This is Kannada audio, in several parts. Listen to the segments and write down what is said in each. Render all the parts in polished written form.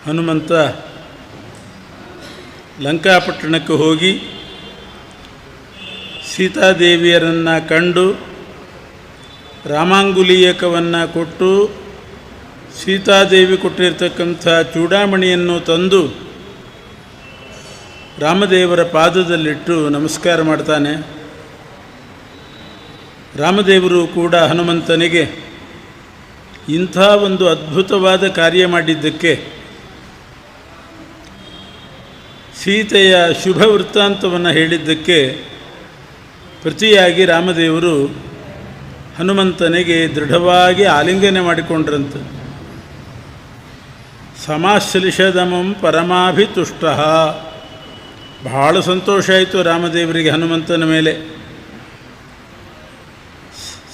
ಹನುಮಂತ ಲಂಕಾಪಟ್ಟಣಕ್ಕೆ ಹೋಗಿ ಸೀತಾದೇವಿಯರನ್ನು ಕಂಡು ರಾಮಾಂಗುಲೀಯಕವನ್ನು ಕೊಟ್ಟು ಸೀತಾದೇವಿ ಕೊಟ್ಟಿರ್ತಕ್ಕಂಥ ಚೂಡಾಮಣಿಯನ್ನು ತಂದು ರಾಮದೇವರ ಪಾದದಲ್ಲಿಟ್ಟು ನಮಸ್ಕಾರ ಮಾಡ್ತಾನೆ. ರಾಮದೇವರು ಕೂಡ ಹನುಮಂತನಿಗೆ ಇಂಥ ಒಂದು ಅದ್ಭುತವಾದ ಕಾರ್ಯ ಮಾಡಿದ್ದಕ್ಕೆ, ಸೀತೆಯ ಶುಭ ವೃತ್ತಾಂತವನ್ನು ಹೇಳಿದ್ದಕ್ಕೆ ಪ್ರತಿಯಾಗಿ ರಾಮದೇವರು ಹನುಮಂತನಿಗೆ ದೃಢವಾಗಿ ಆಲಿಂಗನೆ ಮಾಡಿಕೊಂಡ್ರಂತೆ. ಸಮಾಶ್ಲಿಷದಮಂ ಪರಮಾಭಿತುಷ್ಟ. ಬಹಳ ಸಂತೋಷ ಆಯಿತು ರಾಮದೇವರಿಗೆ ಹನುಮಂತನ ಮೇಲೆ.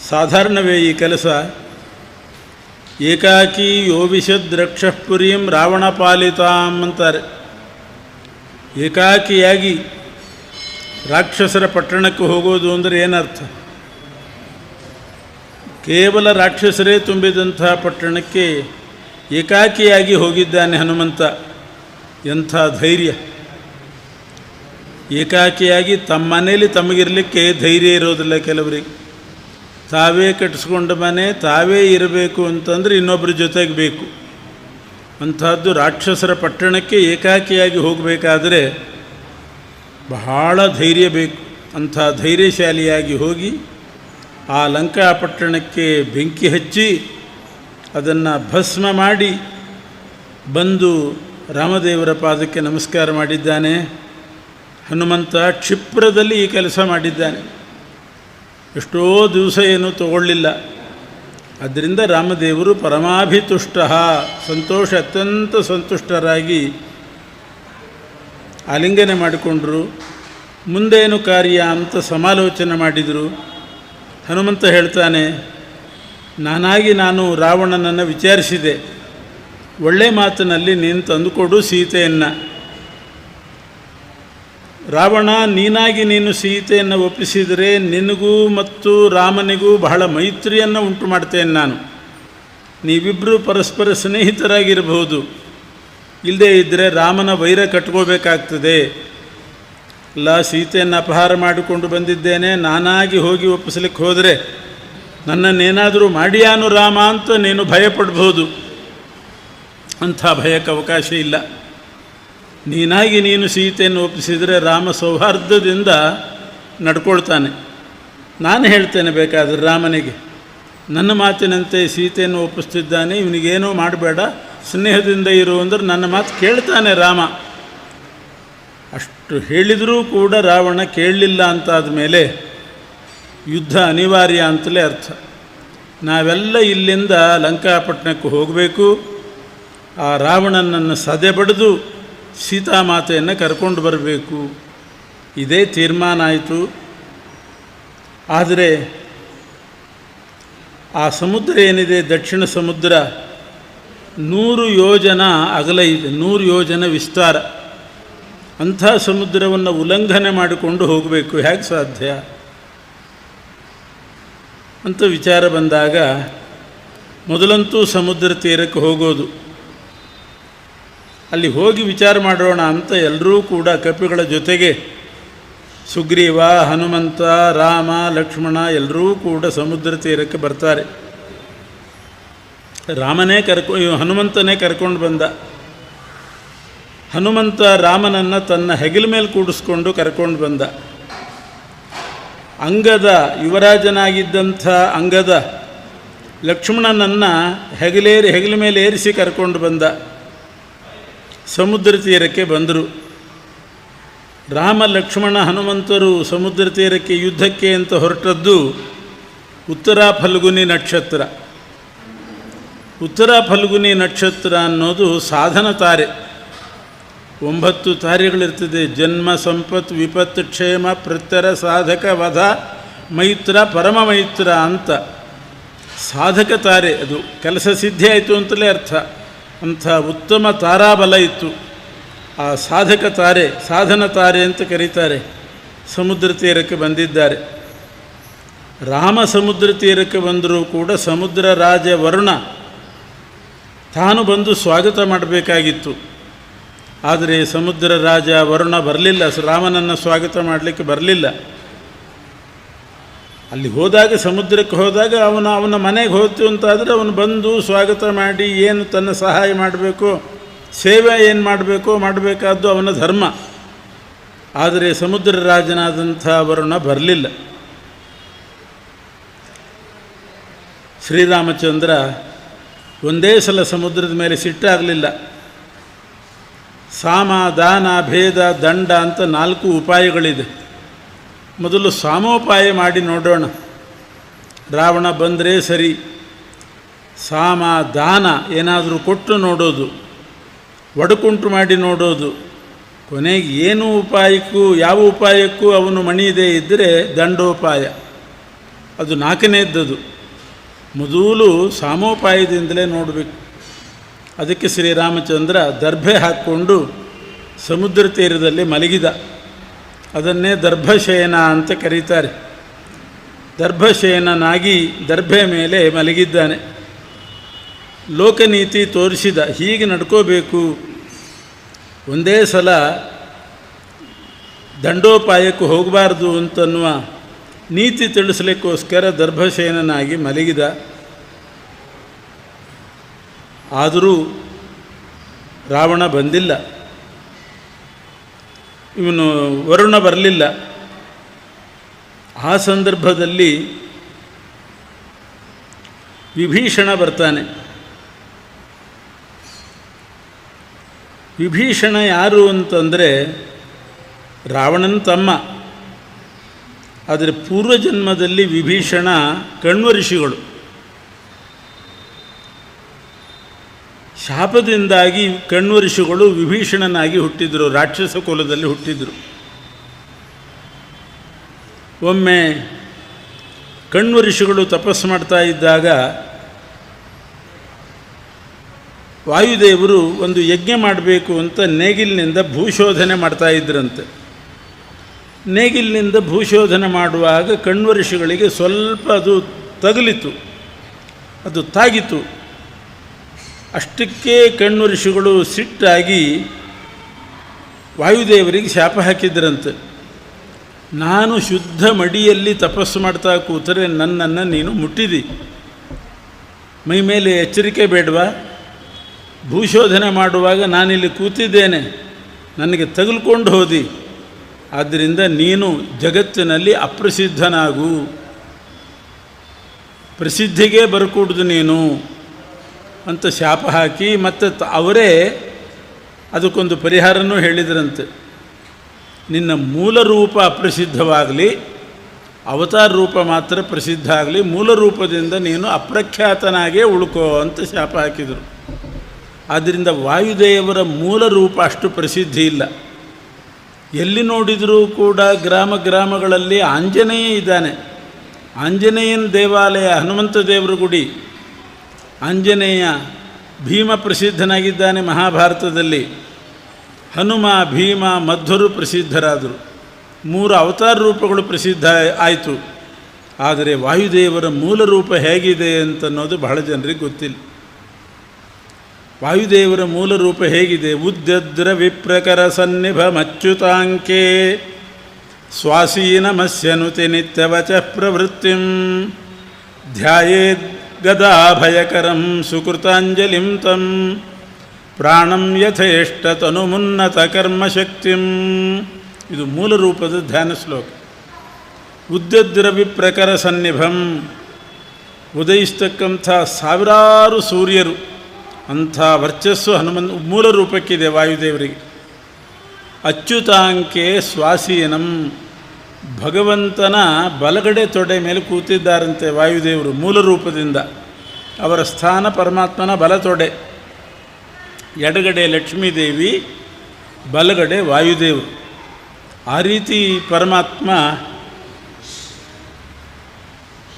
ಸಾಧಾರಣವೇ ಈ ಕೆಲಸ. ಏಕಾಕಿ ಯೋವಿಷದ್ರಕ್ಷಃಪುರೀಂ ರಾವಣ ಪಾಲಿತಾಂ ಅಂತಾರೆ. ಏಕಾಕಿಯಾಗಿ ರಾಕ್ಷಸರ ಪಟ್ಟಣಕ್ಕೆ ಹೋಗೋದು ಅಂದರೆ ಏನರ್ಥ? ಕೇವಲ ರಾಕ್ಷಸರೇ ತುಂಬಿದಂಥ ಪಟ್ಟಣಕ್ಕೆ ಏಕಾಕಿಯಾಗಿ ಹೋಗಿದ್ದಾನೆ ಹನುಮಂತ. ಎಂಥ ಧೈರ್ಯ! ಏಕಾಕಿಯಾಗಿ ತಮ್ಮ ಮನೇಲಿ ತಮಗಿರಲಿಕ್ಕೆ ಧೈರ್ಯ ಇರೋದಿಲ್ಲ ಕೆಲವರಿಗೆ. ತಾವೇ ಕಟ್ಟಿಸ್ಕೊಂಡ ಮನೆ ತಾವೇ ಇರಬೇಕು ಅಂತಂದರೆ ಇನ್ನೊಬ್ಬರ ಜೊತೆಗೆ ಬೇಕು. ಅಂಥದ್ದು ರಾಕ್ಷಸರ ಪಟ್ಟಣಕ್ಕೆ ಏಕಾಕಿಯಾಗಿ ಹೋಗಬೇಕಾದರೆ ಬಹಳ ಧೈರ್ಯ ಬೇಕು. ಅಂಥ ಧೈರ್ಯಶಾಲಿಯಾಗಿ ಹೋಗಿ ಆ ಲಂಕಾಪಟ್ಟಣಕ್ಕೆ ಬೆಂಕಿ ಹಚ್ಚಿ ಅದನ್ನು ಭಸ್ಮ ಮಾಡಿ ಬಂದು ರಾಮದೇವರ ಪಾದಕ್ಕೆ ನಮಸ್ಕಾರ ಮಾಡಿದ್ದಾನೆ. ಹನುಮಂತ ಕ್ಷಿಪ್ರದಲ್ಲಿ ಈ ಕೆಲಸ ಮಾಡಿದ್ದಾನೆ. ಎಷ್ಟೋ ದಿವಸ ಏನೂ ತಗೊಳ್ಳಿಲ್ಲ. ಅದರಿಂದ ರಾಮದೇವರು ಪರಮಾಭಿತುಷ್ಟ, ಸಂತೋಷ, ಅತ್ಯಂತ ಸಂತುಷ್ಟರಾಗಿ ಆಲಿಂಗನೆ ಮಾಡಿಕೊಂಡರು. ಮುಂದೇನು ಕಾರ್ಯ ಅಂತ ಸಮಾಲೋಚನೆ ಮಾಡಿದರು. ಹನುಮಂತ ಹೇಳ್ತಾನೆ, ನಾನು ರಾವಣನನ್ನು ವಿಚಾರಿಸಿದೆ. ಒಳ್ಳೆ ಮಾತಿನಲ್ಲಿ ನೀನು ತಂದುಕೊಡು ಸೀತೆಯನ್ನು. ರಾವಣ, ನೀನು ಸೀತೆಯನ್ನು ಒಪ್ಪಿಸಿದರೆ ನಿನಗೂ ಮತ್ತು ರಾಮನಿಗೂ ಬಹಳ ಮೈತ್ರಿಯನ್ನು ಉಂಟು ಮಾಡ್ತೇನೆ ನಾನು. ನೀವಿಬ್ಬರು ಪರಸ್ಪರ ಸ್ನೇಹಿತರಾಗಿರಬಹುದು. ಇಲ್ಲದೇ ಇದ್ದರೆ ರಾಮನ ವೈರ ಕಟ್ಕೋಬೇಕಾಗ್ತದೆ. ಇಲ್ಲ, ಸೀತೆಯನ್ನು ಅಪಹಾರ ಮಾಡಿಕೊಂಡು ಬಂದಿದ್ದೇನೆ, ನಾನಾಗಿ ಹೋಗಿ ಒಪ್ಪಿಸ್ಲಿಕ್ಕೆ ಹೋದರೆ ನನ್ನನ್ನೇನಾದರೂ ಮಾಡಿಯಾನು ರಾಮ ಅಂತ ನೀನು ಭಯಪಡ್ಬೋದು. ಅಂಥ ಭಯಕ್ಕೆ ಅವಕಾಶ ಇಲ್ಲ. ನೀನು ಸೀತೆಯನ್ನು ಒಪ್ಪಿಸಿದರೆ ರಾಮ ಸೌಹಾರ್ದದಿಂದ ನಡ್ಕೊಳ್ತಾನೆ. ನಾನು ಹೇಳ್ತೇನೆ ಬೇಕಾದರೆ ರಾಮನಿಗೆ, ನನ್ನ ಮಾತಿನಂತೆ ಸೀತೆಯನ್ನು ಒಪ್ಪಿಸ್ತಿದ್ದಾನೆ, ಇವನಿಗೇನೂ ಮಾಡಬೇಡ, ಸ್ನೇಹದಿಂದ ಇರು ಅಂದರೆ ನನ್ನ ಮಾತು ಕೇಳ್ತಾನೆ ರಾಮ. ಅಷ್ಟು ಹೇಳಿದರೂ ಕೂಡ ರಾವಣ ಕೇಳಲಿಲ್ಲ ಅಂತಾದ ಮೇಲೆ ಯುದ್ಧ ಅನಿವಾರ್ಯ ಅಂತಲೇ ಅರ್ಥ. ನಾವೆಲ್ಲ ಇಲ್ಲಿಂದ ಲಂಕಾಪಟ್ಟಣಕ್ಕೆ ಹೋಗಬೇಕು. ಆ ರಾವಣನನ್ನು ಸದೆ ಬಡಿದು ಸೀತಾಮಾತೆಯನ್ನು ಕರ್ಕೊಂಡು ಬರಬೇಕು. ಇದೇ ತೀರ್ಮಾನ ಆಯಿತು. ಆದರೆ ಆ ಸಮುದ್ರ ಏನಿದೆ, ದಕ್ಷಿಣ ಸಮುದ್ರ, 100 ಯೋಜನ ಅಗಲ ಇದೆ, 100 ಯೋಜನ ವಿಸ್ತಾರ. ಅಂಥ ಸಮುದ್ರವನ್ನು ಉಲ್ಲಂಘನೆ ಮಾಡಿಕೊಂಡು ಹೋಗಬೇಕು, ಹೇಗೆ ಸಾಧ್ಯ ಅಂತ ವಿಚಾರ ಬಂದಾಗ ಮೊದಲಂತೂ ಸಮುದ್ರ ತೀರಕ್ಕೆ ಹೋಗೋದು. ಅಲ್ಲಿ ಹೋಗಿ ವಿಚಾರ ಮಾಡೋಣ ಅಂತ ಎಲ್ಲರೂ ಕೂಡ ಕಪಿಗಳ ಜೊತೆಗೆ ಸುಗ್ರೀವ, ಹನುಮಂತ, ರಾಮ, ಲಕ್ಷ್ಮಣ ಎಲ್ಲರೂ ಕೂಡ ಸಮುದ್ರ ತೀರಕ್ಕೆ ಬರ್ತಾರೆ. ಹನುಮಂತನೇ ಕರ್ಕೊಂಡು ಬಂದ. ಹನುಮಂತ ರಾಮನನ್ನು ತನ್ನ ಹೆಗಲ ಮೇಲೆ ಕೂಡಿಸ್ಕೊಂಡು ಕರ್ಕೊಂಡು ಬಂದ. ಅಂಗದ ಯುವರಾಜನಾಗಿದ್ದಂಥ ಅಂಗದ ಲಕ್ಷ್ಮಣನನ್ನು ಹೆಗಲ ಮೇಲೆ ಏರಿಸಿ ಕರ್ಕೊಂಡು ಬಂದ. ಸಮುದ್ರ ತೀರಕ್ಕೆ ಬಂದರು. ರಾಮ, ಲಕ್ಷ್ಮಣ, ಹನುಮಂತರು ಸಮುದ್ರ ತೀರಕ್ಕೆ ಯುದ್ಧಕ್ಕೆ ಅಂತ ಹೊರಟದ್ದು ಉತ್ತರ ಫಲ್ಗುನಿ ನಕ್ಷತ್ರ. ಉತ್ತರ ಫಲ್ಗುನಿ ನಕ್ಷತ್ರ ಅನ್ನೋದು ಸಾಧನ ತಾರೆ. 9 ತಾರೆಗಳಿರ್ತದೆ. ಜನ್ಮ, ಸಂಪತ್, ವಿಪತ್ತು, ಕ್ಷೇಮ, ಪ್ರತ್ಯರ, ಸಾಧಕ, ವಧ, ಮೈತ್ರ, ಪರಮ ಮೈತ್ರ ಅಂತ ಸಾಧಕ ತಾರೆ. ಅದು ಕೆಲಸ ಸಿದ್ಧಿ ಆಯಿತು ಅಂತಲೇ ಅರ್ಥ. ಅಂಥ ಉತ್ತಮ ತಾರಾಬಲ ಇತ್ತು. ಆ ಸಾಧಕ ತಾರೆ, ಸಾಧನ ತಾರೆ ಅಂತ ಕರೀತಾರೆ. ಸಮುದ್ರ ತೀರಕ್ಕೆ ಬಂದಿದ್ದಾರೆ. ರಾಮ ಸಮುದ್ರ ತೀರಕ್ಕೆ ಬಂದರೂ ಕೂಡ ಸಮುದ್ರ ರಾಜ ವರುಣ ತಾನು ಬಂದು ಸ್ವಾಗತ ಮಾಡಬೇಕಾಗಿತ್ತು. ಆದರೆ ಸಮುದ್ರ ರಾಜ ವರುಣ ಬರಲಿಲ್ಲ, ರಾಮನನ್ನು ಸ್ವಾಗತ ಮಾಡಲಿಕ್ಕೆ ಬರಲಿಲ್ಲ. ಅಲ್ಲಿ ಹೋದಾಗ, ಸಮುದ್ರಕ್ಕೆ ಹೋದಾಗ ಅವನ ಮನೆಗೆ ಹೋಗ್ತು ಅಂತಾದರೆ ಅವನು ಬಂದು ಸ್ವಾಗತ ಮಾಡಿ ಏನು ತನ್ನ ಸಹಾಯ ಮಾಡಬೇಕು, ಸೇವೆ ಏನು ಮಾಡಬೇಕಾದ್ದು ಅವನ ಧರ್ಮ. ಆದರೆ ಸಮುದ್ರ ರಾಜನಾದಂಥ ವರುಣ ಬರಲಿಲ್ಲ. ಶ್ರೀರಾಮಚಂದ್ರ ಒಂದೇ ಸಲ ಸಮುದ್ರದ ಮೇಲೆ ಸಿಟ್ಟಾಗಲಿಲ್ಲ. ಸಾಮ, ದಾನ, ಭೇದ, ದಂಡ ಅಂತ 4 ಉಪಾಯಗಳಿದೆ. ಮೊದಲು ಸಾಮೋಪಾಯ ಮಾಡಿ ನೋಡೋಣ. ರಾವಣ ಬಂದರೆ ಸರಿ, ಸಾಮ, ದಾನ ಏನಾದರೂ ಕೊಟ್ಟು ನೋಡೋದು, ಒಡಕುಂಟು ಮಾಡಿ ನೋಡೋದು, ಕೊನೆಗೆ ಏನು ಯಾವ ಉಪಾಯಕ್ಕೂ ಅವನು ಮಣಿಯದೇ ಇದ್ದರೆ ದಂಡೋಪಾಯ, ಅದು 4ನೇದ್ದದು. ಮೊದಲು ಸಾಮೋಪಾಯದಿಂದಲೇ ನೋಡಬೇಕು. ಅದಕ್ಕೆ ಶ್ರೀರಾಮಚಂದ್ರ ದರ್ಭೆ ಹಾಕ್ಕೊಂಡು ಸಮುದ್ರ ತೀರದಲ್ಲಿ ಮಲಗಿದ. ಅದನ್ನೇ ದರ್ಭಶಯನ ಅಂತ ಕರೀತಾರೆ. ದರ್ಭಶಯನನಾಗಿ ದರ್ಭೆ ಮೇಲೆ ಮಲಗಿದ್ದಾನೆ. ಲೋಕನೀತಿ ತೋರಿಸಿದ, ಹೀಗೆ ನಡ್ಕೋಬೇಕು, ಒಂದೇ ಸಲ ದಂಡೋಪಾಯಕ್ಕೂ ಹೋಗಬಾರ್ದು ಅಂತನ್ನುವ ನೀತಿ ತಿಳಿಸಲಿಕ್ಕೋಸ್ಕರ ದರ್ಭಶಯನನಾಗಿ ಮಲಗಿದ. ಆದರೂ ರಾವಣ ಬಂದಿಲ್ಲ, ಇವನು ವರುಣ ಬರಲಿಲ್ಲ. ಆ ಸಂದರ್ಭದಲ್ಲಿ ವಿಭೀಷಣ ಬರ್ತಾನೆ. ವಿಭೀಷಣ ಯಾರು ಅಂತಂದರೆ ರಾವಣನ ತಮ್ಮ. ಆದರೆ ಪೂರ್ವಜನ್ಮದಲ್ಲಿ ವಿಭೀಷಣ ಕಣ್ವ ಋಷಿಗಳು. ಶಾಪದಿಂದಾಗಿ ಕಣ್ವ ಋಷಿಗಳು ವಿಭೀಷಣನಾಗಿ ಹುಟ್ಟಿದರು, ರಾಕ್ಷಸ ಕುಲದಲ್ಲಿ ಹುಟ್ಟಿದರು. ಒಮ್ಮೆ ಕಣ್ವ ಋಷಿಗಳು ತಪಸ್ಸು ಮಾಡ್ತಾ ಇದ್ದಾಗ ವಾಯುದೇವರು ಒಂದು ಯಜ್ಞ ಮಾಡಬೇಕು ಅಂತ ನೇಗಿಲಿನಿಂದ ಭೂಶೋಧನೆ ಮಾಡ್ತಾ ಇದ್ರಂತೆ. ನೇಗಿಲಿನಿಂದ ಭೂಶೋಧನೆ ಮಾಡುವಾಗ ಕಣ್ವ ಋಷಿಗಳಿಗೆ ಸ್ವಲ್ಪ ಅದು ತಗುಲಿತು, ಅದು ತಾಗಿತು. ಅಷ್ಟಕ್ಕೆ ಕಣ್ವ ಋಷಿಗಳು ಸಿಟ್ಟಾಗಿ ವಾಯುದೇವರಿಗೆ ಶಾಪ ಹಾಕಿದ್ರಂತೆ. ನಾನು ಶುದ್ಧ ಮಡಿಯಲ್ಲಿ ತಪಸ್ಸು ಮಾಡ್ತಾ ಕೂತರೆ ನನ್ನನ್ನು ನೀನು ಮುಟ್ಟಿದಿ, ಮೈ ಮೇಲೆ ಎಚ್ಚರಿಕೆ ಬೇಡವಾ? ಭೂಶೋಧನೆ ಮಾಡುವಾಗ ನಾನಿಲ್ಲಿ ಕೂತಿದ್ದೇನೆ, ನನಗೆ ತಗುಲ್ಕೊಂಡು ಹೋದಿ, ಆದ್ದರಿಂದ ನೀನು ಜಗತ್ತಿನಲ್ಲಿ ಅಪ್ರಸಿದ್ಧನಾಗು, ಪ್ರಸಿದ್ಧಿಗೆ ಬರಕೂಡ್ದು ನೀನು ಅಂತ ಶಾಪ ಹಾಕಿ ಮತ್ತು ಅವರೇ ಅದಕ್ಕೊಂದು ಪರಿಹಾರನೂ ಹೇಳಿದ್ರಂತೆ. ನಿನ್ನ ಮೂಲ ರೂಪ ಅಪ್ರಸಿದ್ಧವಾಗಲಿ, ಅವತಾರ ರೂಪ ಮಾತ್ರ ಪ್ರಸಿದ್ಧ ಆಗಲಿ, ಮೂಲ ರೂಪದಿಂದ ನೀನು ಅಪ್ರಖ್ಯಾತನಾಗೇ ಉಳ್ಕೋ ಅಂತ ಶಾಪ ಹಾಕಿದರು. ಆದ್ದರಿಂದ ವಾಯುದೇವರ ಮೂಲ ರೂಪ ಅಷ್ಟು ಪ್ರಸಿದ್ಧಿ ಇಲ್ಲ. ಎಲ್ಲಿ ನೋಡಿದರೂ ಕೂಡ ಗ್ರಾಮಗಳಲ್ಲಿ ಆಂಜನೇಯ ಇದ್ದಾನೆ. ಆಂಜನೇಯನ ದೇವಾಲಯ, ಹನುಮಂತ ದೇವರ ಗುಡಿ. ಆಂಜನೇಯ ಭೀಮ ಪ್ರಸಿದ್ಧನಾಗಿದ್ದಾನೆ ಮಹಾಭಾರತದಲ್ಲಿ. ಹನುಮ, ಭೀಮ, ಮಧ್ವರು ಪ್ರಸಿದ್ಧರಾದರು. 3 ಅವತಾರ ರೂಪಗಳು ಪ್ರಸಿದ್ಧ ಆಯಿತು. ಆದರೆ ವಾಯುದೇವರ ಮೂಲ ರೂಪ ಹೇಗಿದೆ ಅಂತನ್ನೋದು ಬಹಳ ಜನರಿಗೆ ಗೊತ್ತಿಲ್ಲ. ವಾಯುದೇವರ ಮೂಲ ರೂಪ ಹೇಗಿದೆ? ಉದ್ಯದ್ರ ವಿಪ್ರಕರ ಸನ್ನಿಭ ಮಚ್ಯುತಾಂಕೆ ಸ್ವಾಸೀನಮಸ್ಯನುತಿ ನಿತ್ಯವಚ ಪ್ರವೃತ್ತಿಂ ಧ್ಯಾಯೇದ್ ಗದಾಭಯಕರಂ ಸುಕೃತಾಂಜಲಿಂ ತಂ ಪ್ರಾಣಂ ಯಥೇಷ್ಟತನುಮುನ್ನತ ಕರ್ಮಶಕ್ತಿಂ. ಇದು ಮೂಲ ರೂಪದ ಧ್ಯಾನ ಶ್ಲೋಕ. ಉದ್ಯದ್ರ ವಿಪ್ರಕರ ಸನ್ನಿಭಂ, ಉದಯಿಸ್ತಕ್ಕಂಥ ಸಾವಿರಾರು ಸೂರ್ಯರು, ಅಂಥ ವರ್ಚಸ್ಸು ಮೂಲ ರೂಪಕ್ಕಿದೆ ವಾಯುದೇವರಿಗೆ. ಅಚ್ಯುತಾಂಕೆ ಸ್ವಾಸೀನಂ, ಭಗವಂತನ ಬಲಗಡೆ ತೊಡೆ ಮೇಲೆ ಕೂತಿದ್ದಾರಂತೆ ವಾಯುದೇವರು ಮೂಲ ರೂಪದಿಂದ. ಅವರ ಸ್ಥಾನ ಪರಮಾತ್ಮನ ಬಲತೊಡೆ, ಎಡಗಡೆ ಲಕ್ಷ್ಮೀದೇವಿ, ಬಲಗಡೆ ವಾಯುದೇವರು. ಆ ರೀತಿ ಪರಮಾತ್ಮ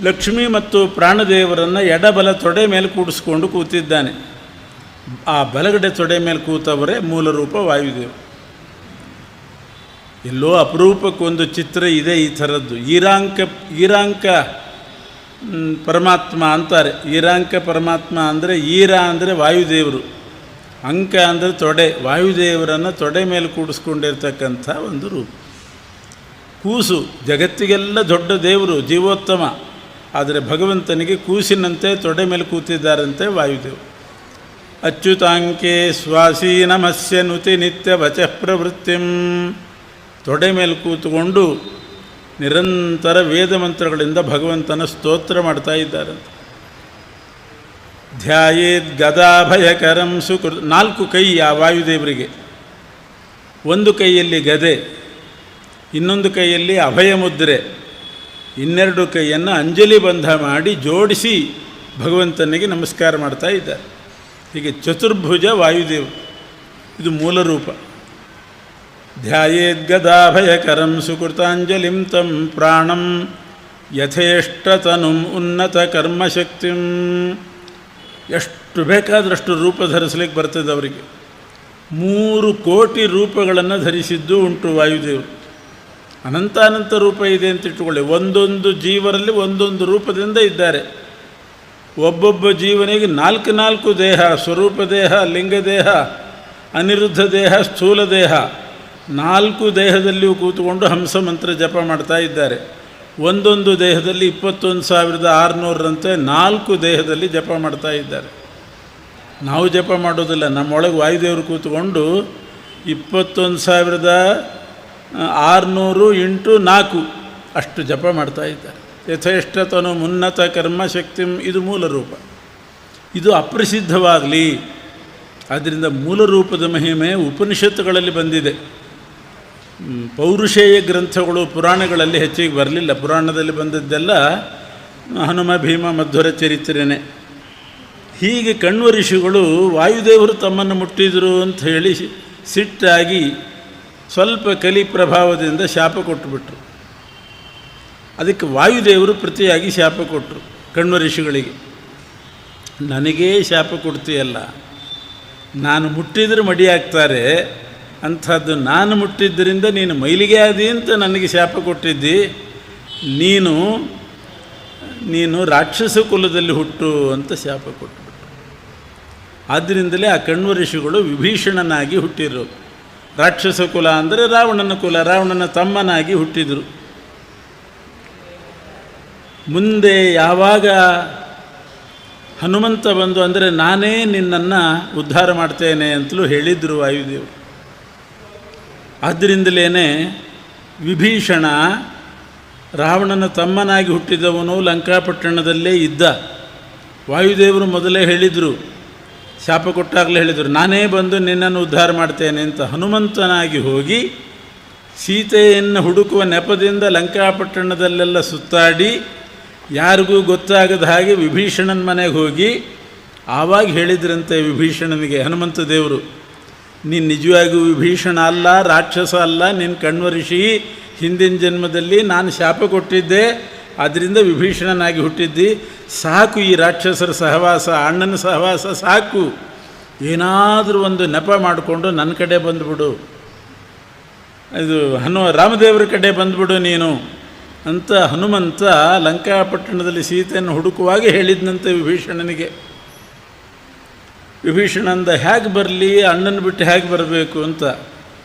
ಲಕ್ಷ್ಮೀ ಮತ್ತು ಪ್ರಾಣದೇವರನ್ನು ಎಡಬಲ ತೊಡೆ ಮೇಲೆ ಕೂಡಿಸ್ಕೊಂಡು ಕೂತಿದ್ದಾನೆ. ಆ ಬಲಗಡೆ ತೊಡೆ ಮೇಲೆ ಕೂತವರೇ ಮೂಲ ರೂಪ ವಾಯುದೇವರು. ಎಲ್ಲೋ ಅಪರೂಪಕ್ಕೊಂದು ಚಿತ್ರ ಇದೆ ಈ ಥರದ್ದು. ಈರಾಂಕ ಪರಮಾತ್ಮ ಅಂತಾರೆ. ಈರಾಂಕ ಪರಮಾತ್ಮ ಅಂದರೆ ಈರ ಅಂದರೆ ವಾಯುದೇವರು, ಅಂಕ ಅಂದರೆ ತೊಡೆ, ವಾಯುದೇವರನ್ನು ತೊಡೆ ಮೇಲೆ ಕೂಡಿಸ್ಕೊಂಡಿರ್ತಕ್ಕಂಥ ಒಂದು ರೂಪ. ಕೂಸು ಜಗತ್ತಿಗೆಲ್ಲ ದೊಡ್ಡ ದೇವರು, ಜೀವೋತ್ತಮ. ಆದರೆ ಭಗವಂತನಿಗೆ ಕೂಸಿನಂತೆ ತೊಡೆ ಮೇಲೆ ಕೂತಿದ್ದಾರಂತೆ ವಾಯುದೇವರು. ಅಚ್ಯುತಾಂಕೆ ಸ್ವಾಸೀನಮಸ್ಯ ನುತಿ ನಿತ್ಯ ವಚಃ ಪ್ರವೃತ್ತಿಂ. ತೊಡೆ ಮೇಲೆ ಕೂತುಕೊಂಡು ನಿರಂತರ ವೇದ ಮಂತ್ರಗಳಿಂದ ಭಗವಂತನ ಸ್ತೋತ್ರ ಮಾಡ್ತಾ ಇದ್ದಾರಂತೆ. ಧ್ಯಾಯೇದ್ ಗದಾಭಯಕರಂ ಸುಕೃ. 4 ಕೈ ಆ ವಾಯುದೇವರಿಗೆ. ಒಂದು ಕೈಯಲ್ಲಿ ಗದೆ, ಇನ್ನೊಂದು ಕೈಯಲ್ಲಿ ಅಭಯ ಮುದ್ರೆ, ಇನ್ನೆರಡು ಕೈಯನ್ನು ಅಂಜಲಿ ಬಂಧ ಮಾಡಿ ಜೋಡಿಸಿ ಭಗವಂತನಿಗೆ ನಮಸ್ಕಾರ ಮಾಡ್ತಾ ಇದ್ದಾರೆ. ಹೀಗೆ ಚತುರ್ಭುಜ ವಾಯುದೇವರು. ಇದು ಮೂಲ ರೂಪ. ಧ್ಯಾಯೇದ್ಗದಾಭಯಕರಂ ಸುಕೃತಾಂಜಲಿಂ ತಂ ಪ್ರಾಣಂ ಯಥೇಷ್ಟತನುಂ ಉನ್ನತ ಕರ್ಮಶಕ್ತಿಂ. ಎಷ್ಟು ಬೇಕಾದಷ್ಟು ರೂಪ ಧರಿಸಲಿಕ್ಕೆ ಬರ್ತದೆ ಅವರಿಗೆ. 3 ಕೋಟಿ ರೂಪಗಳನ್ನು ಧರಿಸಿದ್ದು ಉಂಟು ವಾಯುದೇವರು. ಅನಂತಾನಂತ ರೂಪ ಇದೆ ಅಂತ ಇಟ್ಟುಕೊಳ್ಳಿ. ಒಂದೊಂದು ಜೀವರಲ್ಲಿ ಒಂದೊಂದು ರೂಪದಿಂದ ಇದ್ದಾರೆ. ಒಬ್ಬೊಬ್ಬ ಜೀವನಿಗೆ 4 ದೇಹ, ಸ್ವರೂಪ ದೇಹ, ಲಿಂಗದೇಹ, ಅನಿರುದ್ಧ ದೇಹ, ಸ್ಥೂಲ ದೇಹ. 4 ದೇಹದಲ್ಲಿಯೂ ಕೂತುಕೊಂಡು ಹಂಸ ಮಂತ್ರ ಜಪ ಮಾಡ್ತಾ ಇದ್ದಾರೆ. ಒಂದೊಂದು ದೇಹದಲ್ಲಿ 21,600ರಂತೆ 4 ದೇಹದಲ್ಲಿ ಜಪ ಮಾಡ್ತಾ ಇದ್ದಾರೆ. ನಾವು ಜಪ ಮಾಡೋದಿಲ್ಲ, ನಮ್ಮೊಳಗೆ ವಾಯುದೇವರು ಕೂತ್ಕೊಂಡು 21,600 × 4 ಅಷ್ಟು ಜಪ ಮಾಡ್ತಾ ಇದ್ದಾರೆ. ಯಥೇಷ್ಟತನು ಉನ್ನತ ಕರ್ಮಶಕ್ತಿಂ. ಇದು ಮೂಲ ರೂಪ. ಇದು ಅಪ್ರಸಿದ್ಧವಾಗಲಿ. ಆದ್ದರಿಂದ ಮೂಲ ರೂಪದ ಮಹಿಮೆ ಉಪನಿಷತ್ತುಗಳಲ್ಲಿ ಬಂದಿದೆ. ಪೌರುಷೇಯ ಗ್ರಂಥಗಳು ಪುರಾಣಗಳಲ್ಲಿ ಹೆಚ್ಚಿಗೆ ಬರಲಿಲ್ಲ. ಪುರಾಣದಲ್ಲಿ ಬಂದದ್ದೆಲ್ಲ ಹನುಮ ಭೀಮ ಮಧ್ವರ ಚರಿತ್ರೆಯೇ. ಹೀಗೆ ಕಣ್ವ ಋಷಿಗಳು ವಾಯುದೇವರು ತಮ್ಮನ್ನು ಮುಟ್ಟಿದರು ಅಂತ ಹೇಳಿ ಸಿಟ್ಟಾಗಿ ಸ್ವಲ್ಪ ಕಲಿ ಪ್ರಭಾವದಿಂದ ಶಾಪ ಕೊಟ್ಟುಬಿಟ್ರು. ಅದಕ್ಕೆ ವಾಯುದೇವರು ಪ್ರತಿಯಾಗಿ ಶಾಪ ಕೊಟ್ಟರು ಕಣ್ವ ಋಷಿಗಳಿಗೆ. ನನಗೇ ಶಾಪ ಕೊಡ್ತೀಯಲ್ಲ, ನಾನು ಮುಟ್ಟಿದರೆ ಮಡಿಯಾಗ್ತಾರೆ, ಅಂಥದ್ದು ನಾನು ಮುಟ್ಟಿದ್ದರಿಂದ ನೀನು ಮೈಲಿಗೆ ಆದಿ ಅಂತ ನನಗೆ ಶಾಪ ಕೊಟ್ಟಿದ್ದಿ. ನೀನು ರಾಕ್ಷಸ ಕುಲದಲ್ಲಿ ಹುಟ್ಟು ಅಂತ ಶಾಪ ಕೊಟ್ಟುಬಿಟ್ರು. ಆದ್ದರಿಂದಲೇ ಆ ಕಣ್ವ ಋಷಿಗಳು ವಿಭೀಷಣನಾಗಿ ಹುಟ್ಟಿದರು. ರಾಕ್ಷಸ ಕುಲ ಅಂದರೆ ರಾವಣನ ಕುಲ, ರಾವಣನ ತಮ್ಮನಾಗಿ ಹುಟ್ಟಿದರು. ಮುಂದೆ ಯಾವಾಗ ಹನುಮಂತ ಬಂದು ಅಂದರೆ ನಾನೇ ನಿನ್ನನ್ನು ಉದ್ಧಾರ ಮಾಡ್ತೇನೆ ಅಂತಲೂ ಹೇಳಿದರು ವಾಯುದೇವರು. ಆದ್ದರಿಂದಲೇ ವಿಭೀಷಣ ರಾವಣನ ತಮ್ಮನಾಗಿ ಹುಟ್ಟಿದವನು ಲಂಕಾಪಟ್ಟಣದಲ್ಲೇ ಇದ್ದ. ವಾಯುದೇವರು ಮೊದಲೇ ಹೇಳಿದರು, ಶಾಪ ಕೊಟ್ಟಾಗಲೇ ಹೇಳಿದರು, ನಾನೇ ಬಂದು ನಿನ್ನನ್ನು ಉದ್ಧಾರ ಮಾಡ್ತೇನೆ ಅಂತ. ಹನುಮಂತನಾಗಿ ಹೋಗಿ ಸೀತೆಯನ್ನು ಹುಡುಕುವ ನೆಪದಿಂದ ಲಂಕಾಪಟ್ಟಣದಲ್ಲೆಲ್ಲ ಸುತ್ತಾಡಿ ಯಾರಿಗೂ ಗೊತ್ತಾಗದ ಹಾಗೆ ವಿಭೀಷಣನ ಮನೆಗೆ ಹೋಗಿ ಆವಾಗ ಹೇಳಿದ್ರಂತೆ ವಿಭೀಷಣನಿಗೆ ಹನುಮಂತ ದೇವರು, ನೀನು ನಿಜವಾಗಿಯೂ ವಿಭೀಷಣ ಅಲ್ಲ, ರಾಕ್ಷಸ ಅಲ್ಲ, ನಿನ್ನ ಕಣ್ವ ಋಷಿ. ಹಿಂದಿನ ಜನ್ಮದಲ್ಲಿ ನಾನು ಶಾಪ ಕೊಟ್ಟಿದ್ದೆ, ಆದ್ದರಿಂದ ವಿಭೀಷಣನಾಗಿ ಹುಟ್ಟಿದ್ದಿ. ಸಾಕು ಈ ರಾಕ್ಷಸರ ಸಹವಾಸ, ಅಣ್ಣನ ಸಹವಾಸ ಸಾಕು. ಏನಾದರೂ ಒಂದು ನೆಪ ಮಾಡಿಕೊಂಡು ನನ್ನ ಕಡೆ ಬಂದುಬಿಡು, ಇದು ರಾಮದೇವರ ಕಡೆ ಬಂದುಬಿಡು ನೀನು ಅಂತ ಹನುಮಂತ ಲಂಕಾಪಟ್ಟಣದಲ್ಲಿ ಸೀತೆಯನ್ನು ಹುಡುಕುವಾಗ ಹೇಳಿದ್ನಂತೆ ವಿಭೀಷಣನಿಗೆ. ವಿಭೀಷಣಂದ ಹೇಗೆ ಬರಲಿ, ಅಣ್ಣನ ಬಿಟ್ಟು ಹೇಗೆ ಬರಬೇಕು ಅಂತ.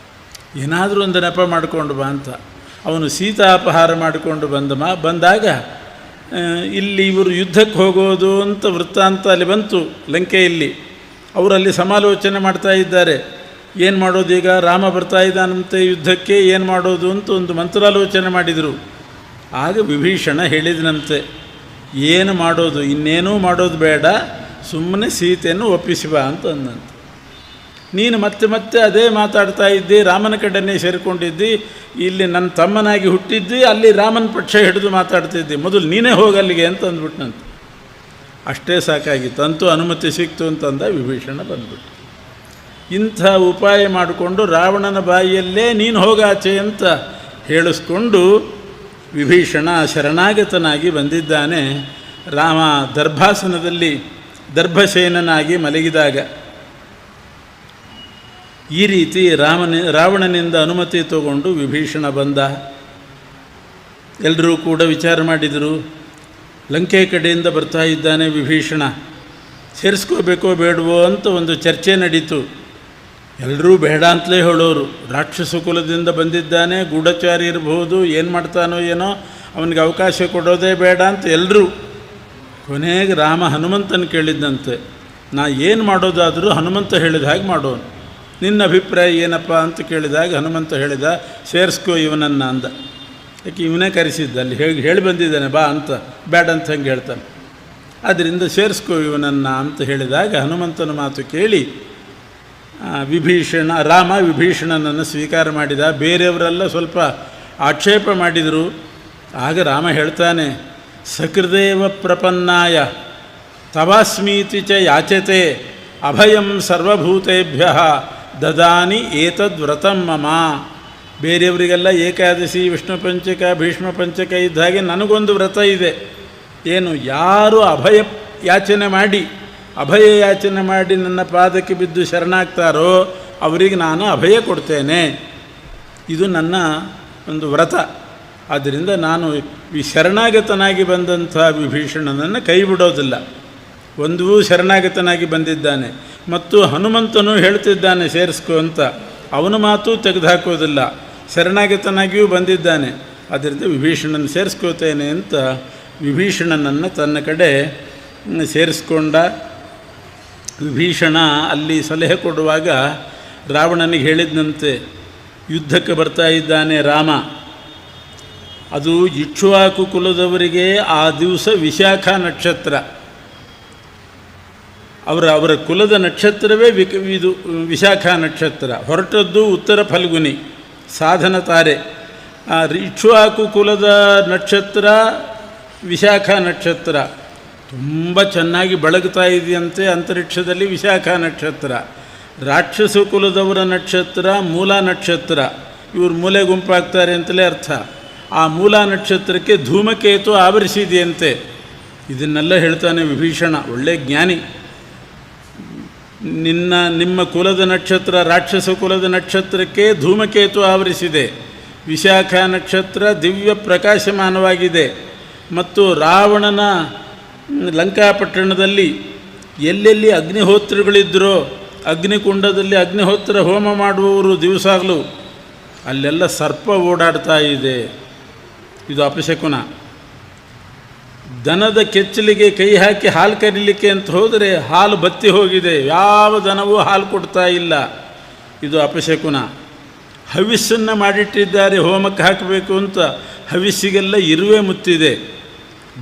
ಏನಾದರೂ ಒಂದು ನೆಪ ಮಾಡಿಕೊಂಡು ಬಾ ಅಂತ. ಅವನು ಸೀತಾಪಹಾರ ಮಾಡಿಕೊಂಡು ಬಂದಾಗ ಇಲ್ಲಿ ಇವರು ಯುದ್ಧಕ್ಕೆ ಹೋಗೋದು ಅಂತ ವೃತ್ತಾಂತ ಅಲ್ಲಿ ಬಂತು ಲಂಕೆಯಲ್ಲಿ. ಅವರಲ್ಲಿ ಸಮಾಲೋಚನೆ ಮಾಡ್ತಾ ಇದ್ದಾರೆ, ಏನು ಮಾಡೋದು ಈಗ, ರಾಮ ಬರ್ತಾ ಇದ್ದಾನಂತೆ ಯುದ್ಧಕ್ಕೆ, ಏನು ಮಾಡೋದು ಅಂತ ಒಂದು ಮಂತ್ರಾಲೋಚನೆ ಮಾಡಿದರು. ಆಗ ವಿಭೀಷಣ ಹೇಳಿದನಂತೆ, ಏನು ಮಾಡೋದು, ಇನ್ನೇನೂ ಮಾಡೋದು ಬೇಡ, ಸುಮ್ಮನೆ ಸೀತೆಯನ್ನು ಒಪ್ಪಿಸಿ ಬಾ ಅಂತ ಅಂದಂತೆ. ನೀನು ಮತ್ತೆ ಮತ್ತೆ ಅದೇ ಮಾತಾಡ್ತಾ ಇದ್ದಿ, ರಾಮನ ಕಡೆಯೇ ಸೇರಿಕೊಂಡಿದ್ದಿ, ಇಲ್ಲಿ ನನ್ನ ತಮ್ಮನಾಗಿ ಹುಟ್ಟಿದ್ದಿ, ಅಲ್ಲಿ ರಾಮನ ಪಕ್ಷ ಹಿಡಿದು ಮಾತಾಡ್ತಿದ್ದಿ, ಮೊದಲು ನೀನೇ ಹೋಗಿ ಅಲ್ಲಿಗೆ ಅಂತ ಅಂದ್ಬಿಟ್ನಂತೆ. ಅಷ್ಟೇ ಸಾಕಾಗಿತ್ತು. ಅಂತೂ ಅನುಮತಿ ಸಿಕ್ತು ಅಂತಂದ ವಿಭೀಷಣ ಬಂದ್ಬಿಟ್ಟು. ಇಂಥ ಉಪಾಯ ಮಾಡಿಕೊಂಡು ರಾವಣನ ಬಾಯಿಯಲ್ಲೇ ನೀನು ಹೋಗಾಚೆ ಅಂತ ಹೇಳಿಸ್ಕೊಂಡು ವಿಭೀಷಣ ಶರಣಾಗತನಾಗಿ ಬಂದಿದ್ದಾನೆ. ರಾಮ ದರ್ಭಾಸನದಲ್ಲಿ ದರ್ಭಸೇನನಾಗಿ ಮಲಗಿದಾಗ ಈ ರೀತಿ ರಾವಣನಿಂದ ಅನುಮತಿ ತಗೊಂಡು ವಿಭೀಷಣ ಬಂದ. ಎಲ್ಲರೂ ಕೂಡ ವಿಚಾರ ಮಾಡಿದರು, ಲಂಕೆ ಕಡೆಯಿಂದ ಬರ್ತಾ ಇದ್ದಾನೆ ವಿಭೀಷಣ. ಸೇರಿಸ್ಕೋಬೇಕೋ ಬೇಡವೋ ಅಂತ ಒಂದು ಚರ್ಚೆ ನಡೀತು. ಎಲ್ಲರೂ ಬೇಡ ಅಂತಲೇ ಹೇಳೋರು. ರಾಕ್ಷಸ ಕುಲದಿಂದ ಬಂದಿದ್ದಾನೆ, ಗೂಢಚಾರಿ ಇರಬಹುದು, ಏನು ಮಾಡ್ತಾನೋ ಏನೋ, ಅವನಿಗೆ ಅವಕಾಶ ಕೊಡೋದೇ ಬೇಡ ಅಂತ ಎಲ್ಲರೂ. ಕೊನೆಗೆ ರಾಮ ಹನುಮಂತನ ಕೇಳಿದ್ದಂತೆ, ನಾ ಏನು ಮಾಡೋದಾದರೂ ಹನುಮಂತ ಹೇಳಿದ ಹಾಗೆ ಮಾಡೋನು, ನಿನ್ನ ಅಭಿಪ್ರಾಯ ಏನಪ್ಪ ಅಂತ ಕೇಳಿದಾಗ ಹನುಮಂತ ಹೇಳಿದ, ಸೇರಿಸ್ಕೋ ಇವನನ್ನು ಅಂದ. ಯಾಕೆ ಇವನೇ ಕರೆಸಿದ್ದ, ಅಲ್ಲಿ ಹೇಳಿ ಬಂದಿದ್ದಾನೆ ಬಾ ಅಂತ, ಬೇಡ ಅಂತ ಹಂಗೆ ಹೇಳ್ತಾನೆ. ಆದ್ದರಿಂದ ಸೇರಿಸ್ಕೋ ಇವನನ್ನು ಅಂತ ಹೇಳಿದಾಗ ಹನುಮಂತನ ಮಾತು ಕೇಳಿ ರಾಮ ವಿಭೀಷಣನನ್ನು ಸ್ವೀಕಾರ ಮಾಡಿದ. ಬೇರೆಯವರೆಲ್ಲ ಸ್ವಲ್ಪ ಆಕ್ಷೇಪ ಮಾಡಿದರು. ಆಗ ರಾಮ ಹೇಳ್ತಾನೆ, ಸಕೃದೇವ ಪ್ರಪನ್ನಾಯ ತವಾಸ್ಮೀತಿ ಚ ಯಾಚತೆ ಅಭಯಂ ಸರ್ವಭೂತೇಭ್ಯ ದದಾನಿ ಏತದ್ವ್ರತಂ ಮಮ. ಬೇರೆಯವರಿಗೆಲ್ಲ ಏಕಾದಶಿ, ವಿಷ್ಣು ಪಂಚಕ, ಭೀಷ್ಮ ಪಂಚಕ ಇದ್ದ ಹಾಗೆ ನನಗೊಂದು ವ್ರತ ಇದೆ. ಏನು, ಯಾರು ಅಭಯ ಯಾಚನೆ ಮಾಡಿ ನನ್ನ ಪಾದಕ್ಕೆ ಬಿದ್ದು ಶರಣಾಗ್ತಾರೋ ಅವರಿಗೆ ನಾನು ಅಭಯ ಕೊಡ್ತೇನೆ. ಇದು ನನ್ನ ಒಂದು ವ್ರತ. ಆದ್ದರಿಂದ ನಾನು ಶರಣಾಗತನಾಗಿ ಬಂದಂಥ ವಿಭೀಷಣನನ್ನು ಕೈ ಬಿಡೋದಿಲ್ಲ. ಒಂದೂ ಶರಣಾಗತನಾಗಿ ಬಂದಿದ್ದಾನೆ ಮತ್ತು ಹನುಮಂತನು ಹೇಳ್ತಿದ್ದಾನೆ ಸೇರಿಸ್ಕೋ ಅಂತ, ಅವನ ಮಾತು ತೆಗೆದುಹಾಕೋದಿಲ್ಲ. ಶರಣಾಗತನಾಗಿಯೂ ಬಂದಿದ್ದಾನೆ. ಆದ್ದರಿಂದ ವಿಭೀಷಣನ ಸೇರಿಸ್ಕೋತೇನೆ ಅಂತ ವಿಭೀಷಣನನ್ನು ತನ್ನ ಕಡೆ ಸೇರಿಸ್ಕೊಂಡ. ವಿಭೀಷಣ ಅಲ್ಲಿ ಸಲಹೆ ಕೊಡುವಾಗ ರಾವಣನಿಗೆ ಹೇಳಿದಂತೆ, ಯುದ್ಧಕ್ಕೆ ಬರ್ತಾ ಇದ್ದಾನೆ ರಾಮ. ಅದು ಇಕ್ಷ್ವಾಕು ಕುಲದವರಿಗೆ ಆ ದಿವಸ ವಿಶಾಖ ನಕ್ಷತ್ರ. ಅವರ ಕುಲದ ನಕ್ಷತ್ರವೇ ಇದು ವಿಶಾಖ ನಕ್ಷತ್ರ. ಹೊರಟದ್ದು ಉತ್ತರ ಫಲ್ಗುನಿ, ಸಾಧನ ತಾರೆ. ಇಕ್ಷ್ವಾಕು ಕುಲದ ನಕ್ಷತ್ರ ವಿಶಾಖ ನಕ್ಷತ್ರ ತುಂಬ ಚೆನ್ನಾಗಿ ಬೆಳಗ್ತಾ ಇದೆಯಂತೆ ಅಂತರಿಕ್ಷದಲ್ಲಿ. ವಿಶಾಖ ನಕ್ಷತ್ರ ರಾಕ್ಷಸ ಕುಲದವರ ನಕ್ಷತ್ರ ಮೂಲ ನಕ್ಷತ್ರ. ಇವರು ಮೂಲೆ ಗುಂಪಾಗ್ತಾರೆ ಅಂತಲೇ ಅರ್ಥ. ಆ ಮೂಲ ನಕ್ಷತ್ರಕ್ಕೆ ಧೂಮಕೇತು ಆವರಿಸಿದೆಯಂತೆ. ಇದನ್ನೆಲ್ಲ ಹೇಳ್ತಾನೆ ವಿಭೀಷಣ, ಒಳ್ಳೆ ಜ್ಞಾನಿ. ನಿಮ್ಮ ಕುಲದ ನಕ್ಷತ್ರ ರಾಕ್ಷಸ ಕುಲದ ನಕ್ಷತ್ರಕ್ಕೆ ಧೂಮಕೇತು ಆವರಿಸಿದೆ. ವಿಶಾಖ ನಕ್ಷತ್ರ ದಿವ್ಯ ಪ್ರಕಾಶಮಾನವಾಗಿದೆ. ಮತ್ತು ರಾವಣನ ಲಂಕಾಪಟ್ಟಣದಲ್ಲಿ ಎಲ್ಲೆಲ್ಲಿ ಅಗ್ನಿಹೋತ್ರಗಳಿದ್ದರೋ, ಅಗ್ನಿಕುಂಡದಲ್ಲಿ ಅಗ್ನಿಹೋತ್ರ ಹೋಮ ಮಾಡುವವರು ದಿವಸಾಗಲೂ ಅಲ್ಲೆಲ್ಲ ಸರ್ಪ ಓಡಾಡ್ತಾ ಇದೆ. ಇದು ಅಪಶಕುನ. ದನದ ಕೆಚ್ಚಲಿಗೆ ಕೈ ಹಾಕಿ ಹಾಲು ಕರೀಲಿಕ್ಕೆ ಅಂತ ಹೋದರೆ ಹಾಲು ಬತ್ತಿ ಹೋಗಿದೆ, ಯಾವ ದನವೂ ಹಾಲು ಕೊಡ್ತಾ ಇಲ್ಲ. ಇದು ಅಪಶಕುನ. ಹವಿಸ್ಸನ್ನು ಮಾಡಿಟ್ಟಿದ್ದಾರೆ ಹೋಮಕ್ಕೆ ಹಾಕಬೇಕು ಅಂತ. ಹವಿಸ್ಸಿಗೆಲ್ಲ ಇರುವೆ ಮುತ್ತಿದೆ.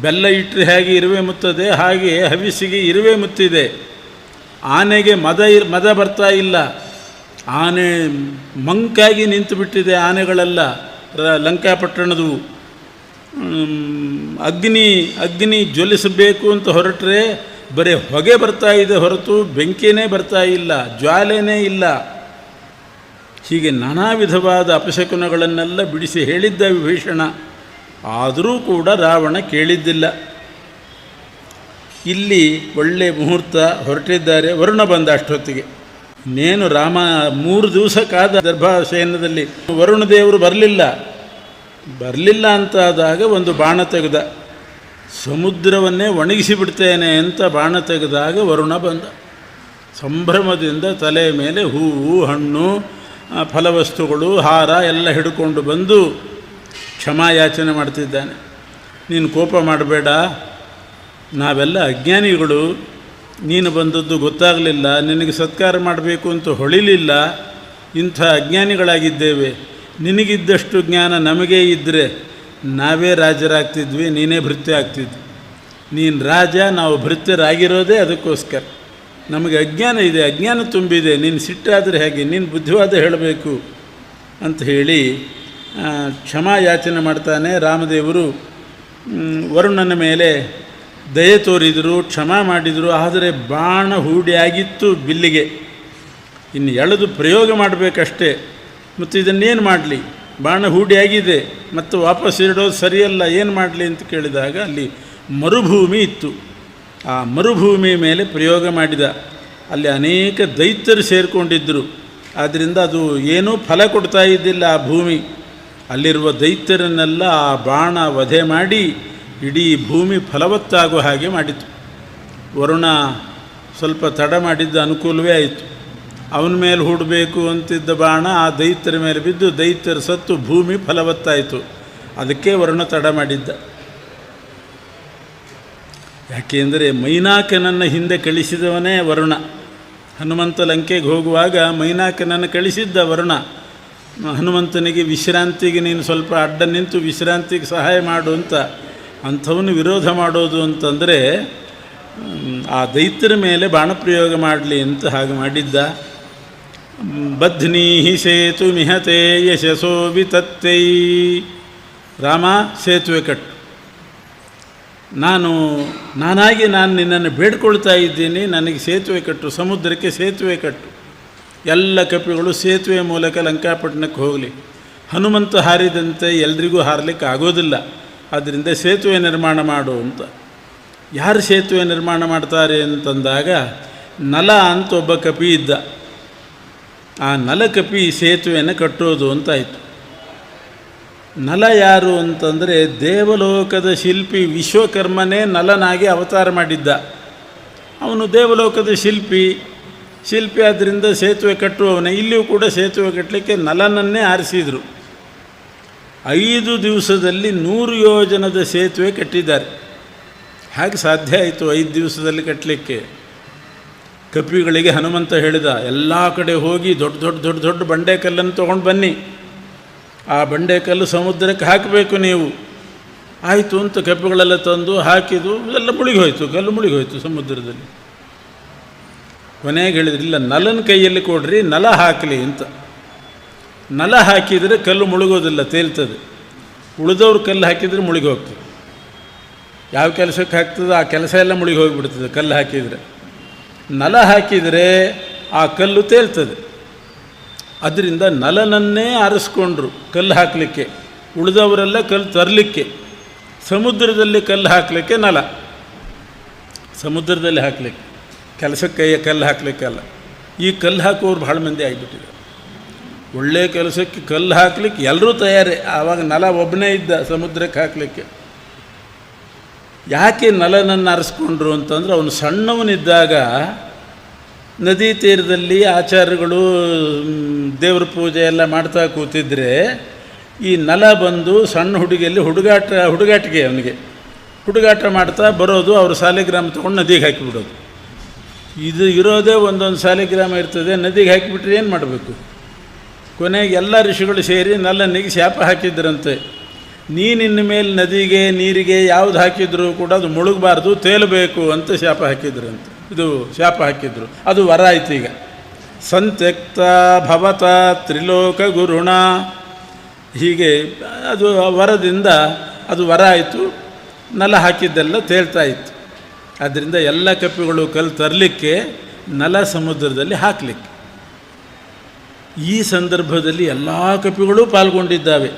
ಬೆಲ್ಲ ಇಟ್ಟರೆ ಹೇಗೆ ಇರುವೆ ಮುತ್ತದೆ, ಹಾಗೆ ಹವಿಸ್ಸಿಗೆ ಇರುವೆ ಮುತ್ತಿದೆ. ಆನೆಗೆ ಮದ ಬರ್ತಾ ಇಲ್ಲ. ಆನೆ ಮಂಕಾಗಿ ನಿಂತು ಬಿಟ್ಟಿದೆ. ಆನೆಗಳೆಲ್ಲ ಲಂಕಾಪಟ್ಟಣದವು. ಅಗ್ನಿ ಜ್ವಲಿಸಬೇಕು ಅಂತ ಹೊರಟ್ರೆ ಬರೀ ಹೊಗೆ ಬರ್ತಾ ಇದೆ ಹೊರತು ಬೆಂಕಿನೇ ಬರ್ತಾ ಇಲ್ಲ, ಜ್ವಾಲೆನೇ ಇಲ್ಲ. ಹೀಗೆ ನಾನಾ ವಿಧವಾದ ಅಪಶಕುನಗಳನ್ನೆಲ್ಲ ಬಿಡಿಸಿ ಹೇಳಿದ್ದ ವಿಭೀಷಣ. ಆದರೂ ಕೂಡ ರಾವಣ ಕೇಳಿದ್ದಿಲ್ಲ. ಇಲ್ಲಿ ಒಳ್ಳೆ ಮುಹೂರ್ತ, ಹೊರಟಿದ್ದಾರೆ. ವರುಣ ಬಂದ ಅಷ್ಟೊತ್ತಿಗೆ. ಇನ್ನೇನು ರಾಮ 3 ದಿವಸ ಕಾದ ದರ್ಭಾಸೇನದಲ್ಲಿ. ವರುಣ ದೇವರು ಬರಲಿಲ್ಲ ಅಂತಾದಾಗ ಒಂದು ಬಾಣ ತೆಗೆದ. ಸಮುದ್ರವನ್ನೇ ಒಣಗಿಸಿಬಿಡ್ತೇನೆ ಅಂತ ಬಾಣ ತೆಗೆದಾಗ ವರುಣ ಬಂದ. ಸಂಭ್ರಮದಿಂದ ತಲೆ ಮೇಲೆ ಹೂವು, ಹಣ್ಣು, ಫಲವಸ್ತುಗಳು, ಹಾರ ಎಲ್ಲ ಹಿಡ್ಕೊಂಡು ಬಂದು ಕ್ಷಮಾಯಾಚನೆ ಮಾಡ್ತಿದ್ದಾನೆ. ನೀನು ಕೋಪ ಮಾಡಬೇಡ, ನಾವೆಲ್ಲ ಅಜ್ಞಾನಿಗಳು. ನೀನು ಬಂದದ್ದು ಗೊತ್ತಾಗಲಿಲ್ಲ, ನಿನಗೆ ಸತ್ಕಾರ ಮಾಡಬೇಕು ಅಂತ ಹೊಳಿಲಿಲ್ಲ. ಇಂಥ ಅಜ್ಞಾನಿಗಳಾಗಿದ್ದೇವೆ. ನಿನಗಿದ್ದಷ್ಟು ಜ್ಞಾನ ನಮಗೇ ಇದ್ದರೆ ನಾವೇ ರಾಜರಾಗ್ತಿದ್ವಿ, ನೀನೇ ಭೃತ್ಯ ಆಗ್ತಿದ್ವಿ. ನೀನು ರಾಜ, ನಾವು ಭೃತ್ಯರಾಗಿರೋದೇ ಅದಕ್ಕೋಸ್ಕರ. ನಮಗೆ ಅಜ್ಞಾನ ಇದೆ, ಅಜ್ಞಾನ ತುಂಬಿದೆ. ನೀನು ಸಿಟ್ಟಾದರೆ ಹೇಗೆ, ನೀನು ಬುದ್ಧಿವಾದ ಹೇಳಬೇಕು ಅಂತ ಹೇಳಿ ಕ್ಷಮಾಯಾಚನೆ ಮಾಡ್ತಾನೆ. ರಾಮದೇವರು ವರುಣನ ಮೇಲೆ ದಯೆ ತೋರಿದರು, ಕ್ಷಮಾ ಮಾಡಿದರು. ಆದರೆ ಬಾಣ ಹೂಡಿಯಾಗಿತ್ತು ಬಿಲ್ಲಿಗೆ. ಇನ್ನು ಎಳೆದು ಪ್ರಯೋಗ ಮಾಡಬೇಕಷ್ಟೇ. ಮತ್ತು ಇದನ್ನೇನು ಮಾಡಲಿ, ಬಾಣ ಹೂಡಿಯಾಗಿದೆ, ಮತ್ತು ವಾಪಸ್ ಇಡೋದು ಸರಿಯಲ್ಲ, ಏನು ಮಾಡಲಿ ಅಂತ ಕೇಳಿದಾಗ ಅಲ್ಲಿ ಮರುಭೂಮಿ ಇತ್ತು. ಆ ಮರುಭೂಮಿ ಮೇಲೆ ಪ್ರಯೋಗ ಮಾಡಿದ. ಅಲ್ಲಿ ಅನೇಕ ದೈತ್ಯರು ಸೇರಿಕೊಂಡಿದ್ದರು. ಆದ್ದರಿಂದ ಅದು ಏನೂ ಫಲ ಕೊಡ್ತಾ ಇದ್ದಿಲ್ಲ ಆ ಭೂಮಿ. ಅಲ್ಲಿರುವ ದೈತ್ಯರನ್ನೆಲ್ಲ ಆ ಬಾಣ ವಧೆ ಮಾಡಿ ಇಡೀ ಭೂಮಿ ಫಲವತ್ತಾಗುವ ಹಾಗೆ ಮಾಡಿತು. ವರುಣ ಸ್ವಲ್ಪ ತಡ ಮಾಡಿದ್ದ ಅನುಕೂಲವೇ ಆಯಿತು. ಅವನ ಮೇಲೆ ಹೂಡಬೇಕು ಅಂತಿದ್ದ ಬಾಣ ಆ ದೈತ್ಯರ ಮೇಲೆ ಬಿದ್ದು ದೈತ್ಯರ ಸತ್ತು ಭೂಮಿ ಫಲವತ್ತಾಯಿತು. ಅದಕ್ಕೆ ವರುಣ ತಡ ಮಾಡಿದ್ದ. ಯಾಕೆಂದರೆ ಮೈನಾಕನನ್ನು ಹಿಂದೆ ಕಳಿಸಿದವನೇ ವರುಣ. ಹನುಮಂತ ಲಂಕೆಗೆ ಹೋಗುವಾಗ ಮೈನಾಕನನ್ನು ಕಳಿಸಿದ್ದ ವರುಣ. ಹನುಮಂತನಿಗೆ ವಿಶ್ರಾಂತಿಗೆ ನೀನು ಸ್ವಲ್ಪ ಅಡ್ಡ ನಿಂತು ವಿಶ್ರಾಂತಿಗೆ ಸಹಾಯ ಮಾಡು ಅಂತ. ಅಂಥವನು ವಿರೋಧ ಮಾಡೋದು ಅಂತಂದರೆ ಆ ದೈತ್ಯರ ಮೇಲೆ ಬಾಣಪ್ರಯೋಗ ಮಾಡಲಿ ಅಂತ ಹಾಗೆ ಮಾಡಿದ್ದ. ಬಧ್ನೀ ಸೇತು ಮಿಹತೆ ಯಶಸೋ ವಿತತ್ತೈ. ರಾಮ, ಸೇತುವೆ ಕಟ್ಟು. ನಾನಾಗಿ ನಿನ್ನನ್ನು ಬೇಡ್ಕೊಳ್ತಾ ಇದ್ದೀನಿ, ನನಗೆ ಸೇತುವೆ ಕಟ್ಟು, ಸಮುದ್ರಕ್ಕೆ ಸೇತುವೆ ಕಟ್ಟು. ಎಲ್ಲ ಕಪಿಗಳು ಸೇತುವೆ ಮೂಲಕ ಲಂಕಾಪಟ್ಟಣಕ್ಕೆ ಹೋಗಲಿ. ಹನುಮಂತ ಹಾರಿದಂತೆ ಎಲ್ರಿಗೂ ಹಾರಲಿಕ್ಕೆ ಆಗೋದಿಲ್ಲ, ಆದ್ದರಿಂದ ಸೇತುವೆ ನಿರ್ಮಾಣ ಮಾಡು ಅಂತ. ಯಾರು ಸೇತುವೆ ನಿರ್ಮಾಣ ಮಾಡ್ತಾರೆ ಅಂತಂದಾಗ ನಲ ಅಂತ ಒಬ್ಬ ಕಪಿ ಇದ್ದ. ಆ ನಲಕಪಿ ಸೇತುವೆಯನ್ನು ಕಟ್ಟೋದು ಅಂತಾಯಿತು. ನಲ ಯಾರು ಅಂತಂದರೆ ದೇವಲೋಕದ ಶಿಲ್ಪಿ ವಿಶ್ವಕರ್ಮನೇ ನಲನಾಗಿ ಅವತಾರ ಮಾಡಿದ್ದ. ಅವನು ದೇವಲೋಕದ ಶಿಲ್ಪಿ ಆದ್ದರಿಂದ ಸೇತುವೆ ಕಟ್ಟುವವನೇ. ಇಲ್ಲಿಯೂ ಕೂಡ ಸೇತುವೆ ಕಟ್ಟಲಿಕ್ಕೆ ನಲನನ್ನೇ ಆರಿಸಿದರು. 5 ದಿವಸದಲ್ಲಿ 100 ಯೋಜನದ ಸೇತುವೆ ಕಟ್ಟಿದ್ದಾರೆ. ಹಾಗೆ ಸಾಧ್ಯ ಆಯಿತು 5 ದಿವಸದಲ್ಲಿ ಕಟ್ಟಲಿಕ್ಕೆ. ಕಪಿಗಳಿಗೆ ಹನುಮಂತ ಹೇಳಿದ, ಎಲ್ಲ ಕಡೆ ಹೋಗಿ ದೊಡ್ಡ ಬಂಡೆಕಲ್ಲನ್ನು ತೊಗೊಂಡು ಬನ್ನಿ, ಆ ಬಂಡೆಕಲ್ಲು ಸಮುದ್ರಕ್ಕೆ ಹಾಕಬೇಕು ನೀವು. ಆಯಿತು ಅಂತ ಕಪಿಗಳೆಲ್ಲ ತಂದು ಹಾಕಿದು, ಎಲ್ಲ ಮುಳುಗೋಯ್ತು, ಕಲ್ಲು ಮುಳುಗೋಯ್ತು ಸಮುದ್ರದಲ್ಲಿ. ಕೊನೆಗೆ ಹೇಳಿದ್ರು, ಇಲ್ಲ ನಲನ ಕೈಯಲ್ಲಿ ಕೊಡ್ರಿ, ನಲ ಹಾಕಲಿ ಅಂತ. ನಲ ಹಾಕಿದರೆ ಕಲ್ಲು ಮುಳುಗೋದಿಲ್ಲ, ತೇಲ್ತದೆ. ಉಳಿದವ್ರು ಕಲ್ಲು ಹಾಕಿದರೆ ಮುಳುಗಿ ಹೋಗ್ತದೆ. ಯಾವ ಕೆಲಸಕ್ಕೆ ಹಾಕ್ತದೆ ಆ ಕೆಲಸ ಎಲ್ಲ ಮುಳುಗಿ ಹೋಗಿಬಿಡ್ತದೆ ಕಲ್ಲು ಹಾಕಿದರೆ. ನಲ ಹಾಕಿದರೆ ಆ ಕಲ್ಲು ತೇಲ್ತದೆ. ಅದರಿಂದ ನಲನನ್ನೇ ಆರಿಸ್ಕೊಂಡ್ರು ಕಲ್ಲು ಹಾಕಲಿಕ್ಕೆ, ಉಳಿದವರೆಲ್ಲ ಕಲ್ಲು ತರಲಿಕ್ಕೆ. ಸಮುದ್ರದಲ್ಲಿ ಕಲ್ಲು ಹಾಕಲಿಕ್ಕೆ ನಲ, ಸಮುದ್ರದಲ್ಲಿ ಹಾಕಲಿಕ್ಕೆ, ಕೆಲಸಕ್ಕೆ ಕಲ್ಲು ಹಾಕಲಿಕ್ಕಲ್ಲ. ಈ ಕಲ್ಲು ಹಾಕುವವ್ರು ಭಾಳ ಮಂದಿ ಆಗಿಬಿಟ್ಟಿದೆ. ಒಳ್ಳೆಯ ಕೆಲಸಕ್ಕೆ ಕಲ್ಲು ಹಾಕಲಿಕ್ಕೆ ಎಲ್ಲರೂ ತಯಾರಿ. ಆವಾಗ ನಲ ಒಬ್ಬನೇ ಇದ್ದ ಸಮುದ್ರಕ್ಕೆ ಹಾಕಲಿಕ್ಕೆ. ಯಾಕೆ ನಲನನ್ನು ಆರಿಸ್ಕೊಂಡ್ರು ಅಂತಂದ್ರೆ, ಅವನು ಸಣ್ಣವನಿದ್ದಾಗ ನದಿ ತೀರದಲ್ಲಿ ಆಚಾರ್ಯಗಳು ದೇವ್ರ ಪೂಜೆ ಎಲ್ಲ ಮಾಡ್ತಾ ಕೂತಿದ್ರೆ ಈ ನಲ ಬಂದು ಸಣ್ಣ ಹುಡುಗಿಯಲ್ಲಿ ಹುಡುಗಾಟಿಗೆ ಅವನಿಗೆ ಹುಡುಗಾಟ ಮಾಡ್ತಾ ಬರೋದು. ಅವರು ಸಾಲಿಗ್ರಾಮ ತೊಗೊಂಡು ನದಿಗೆ ಹಾಕಿಬಿಡೋದು. ಇದು ಇರೋದೇ ಒಂದೊಂದು ಸಾಲಿಗ್ರಾಮ ಇರ್ತದೆ, ನದಿಗೆ ಹಾಕಿಬಿಟ್ರೆ ಏನು ಮಾಡಬೇಕು? ಕೊನೆಗೆ ಎಲ್ಲ ಋಷಿಗಳು ಸೇರಿ ನಲನಿಗೆ ಶಾಪ ಹಾಕಿದ್ರಂತೆ. ನೀನಿನ್ನ ಮೇಲೆ ನದಿಗೆ ನೀರಿಗೆ ಯಾವುದು ಹಾಕಿದ್ರು ಕೂಡ ಅದು ಮುಳುಗಬಾರ್ದು, ತೇಲಬೇಕು ಅಂತ ಶಾಪ ಹಾಕಿದ್ರಂತೆ. ಇದು ಶಾಪ ಹಾಕಿದ್ರು, ಅದು ವರ ಆಯ್ತು. ಈಗ ಸಂತ್ಯಕ್ತ ಭವತ ತ್ರಿಲೋಕ ಗುರುಣ, ಹೀಗೆ ಅದು ವರದಿಂದ ಅದು ವರ ಆಯಿತು. ನಲ ಹಾಕಿದ್ದೆಲ್ಲ ತೇಲ್ತಾ ಇತ್ತು. ಆದ್ದರಿಂದ ಎಲ್ಲ ಕಪಿಗಳು ಕಲ್ಲು ತರಲಿಕ್ಕೆ, ನಲ ಸಮುದ್ರದಲ್ಲಿ ಹಾಕಲಿಕ್ಕೆ. ಈ ಸಂದರ್ಭದಲ್ಲಿ ಎಲ್ಲ ಕಪಿಗಳೂ ಪಾಲ್ಗೊಂಡಿದ್ದಾವೆ.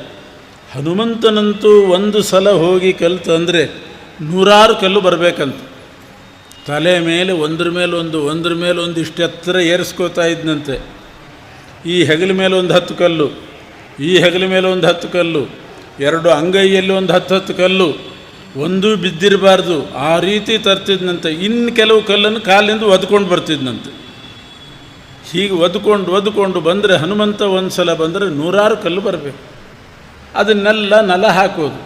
ಹನುಮಂತನಂತೂ ಒಂದು ಸಲ ಹೋಗಿ ಕಲ್ಲು ತಂದರೆ 100 ಕಲ್ಲು ಬರಬೇಕಂತ. ತಲೆ ಮೇಲೆ ಒಂದ್ರ ಮೇಲೆ ಒಂದು ಇಷ್ಟು ಎತ್ತರ ಏರಿಸ್ಕೋತಾ ಇದ್ದಂತೆ. ಈ ಹೆಗಲ ಮೇಲೆ ಒಂದು 10 ಕಲ್ಲು, ಈ ಹೆಗಲ ಮೇಲೆ ಒಂದು 10 ಕಲ್ಲು, 2 ಅಂಗೈಯಲ್ಲಿ ಒಂದು 10 ಕಲ್ಲು, ಒಂದೂ ಬಿದ್ದಿರಬಾರ್ದು, ಆ ರೀತಿ ತರ್ತಿದ್ನಂತೆ. ಇನ್ನು ಕೆಲವು ಕಲ್ಲನ್ನು ಕಾಲಿಂದ ಒದ್ಕೊಂಡು ಬರ್ತಿದ್ನಂತೆ. ಹೀಗೆ ಒದ್ಕೊಂಡು ಬಂದರೆ ಹನುಮಂತ ಒಂದು ಸಲ ಬಂದರೆ 100 ಕಲ್ಲು ಬರಬೇಕು. ಅದನ್ನೆಲ್ಲ ನಲ ಹಾಕೋದು.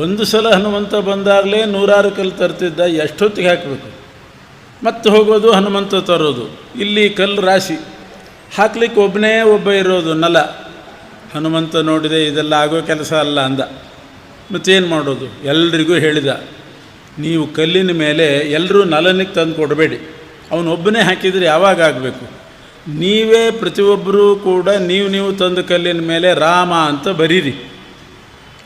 ಒಂದು ಸಲ ಹನುಮಂತ ಬಂದಾಗಲೇ 100 ಕಲ್ಲು ತರ್ತಿದ್ದ. ಎಷ್ಟೊತ್ತಿಗೆ ಹಾಕಬೇಕು? ಮತ್ತೆ ಹೋಗೋದು, ಹನುಮಂತ ತರೋದು. ಇಲ್ಲಿ ಕಲ್ಲು ರಾಶಿ ಹಾಕ್ಲಿಕ್ಕೆ ಒಬ್ಬ ಇರೋದು ನಲ. ಹನುಮಂತ ನೋಡಿದೆ, ಇದೆಲ್ಲ ಆಗೋ ಕೆಲಸ ಅಲ್ಲ ಅಂದ. ಮತ್ತೇನು ಮಾಡೋದು? ಎಲ್ರಿಗೂ ಹೇಳಿದ, ನೀವು ಕಲ್ಲಿನ ಮೇಲೆ ಎಲ್ಲರೂ ನಲನಿಗೆ ತಂದು ಕೊಡಬೇಡಿ, ಅವನೊಬ್ಬನೇ ಹಾಕಿದರೆ ಯಾವಾಗ ಆಗಬೇಕು? ನೀವೇ ಪ್ರತಿಯೊಬ್ಬರೂ ಕೂಡ ನೀವು ತಂದ ಕಲ್ಲಿನ ಮೇಲೆ ರಾಮ ಅಂತ ಬರೀರಿ.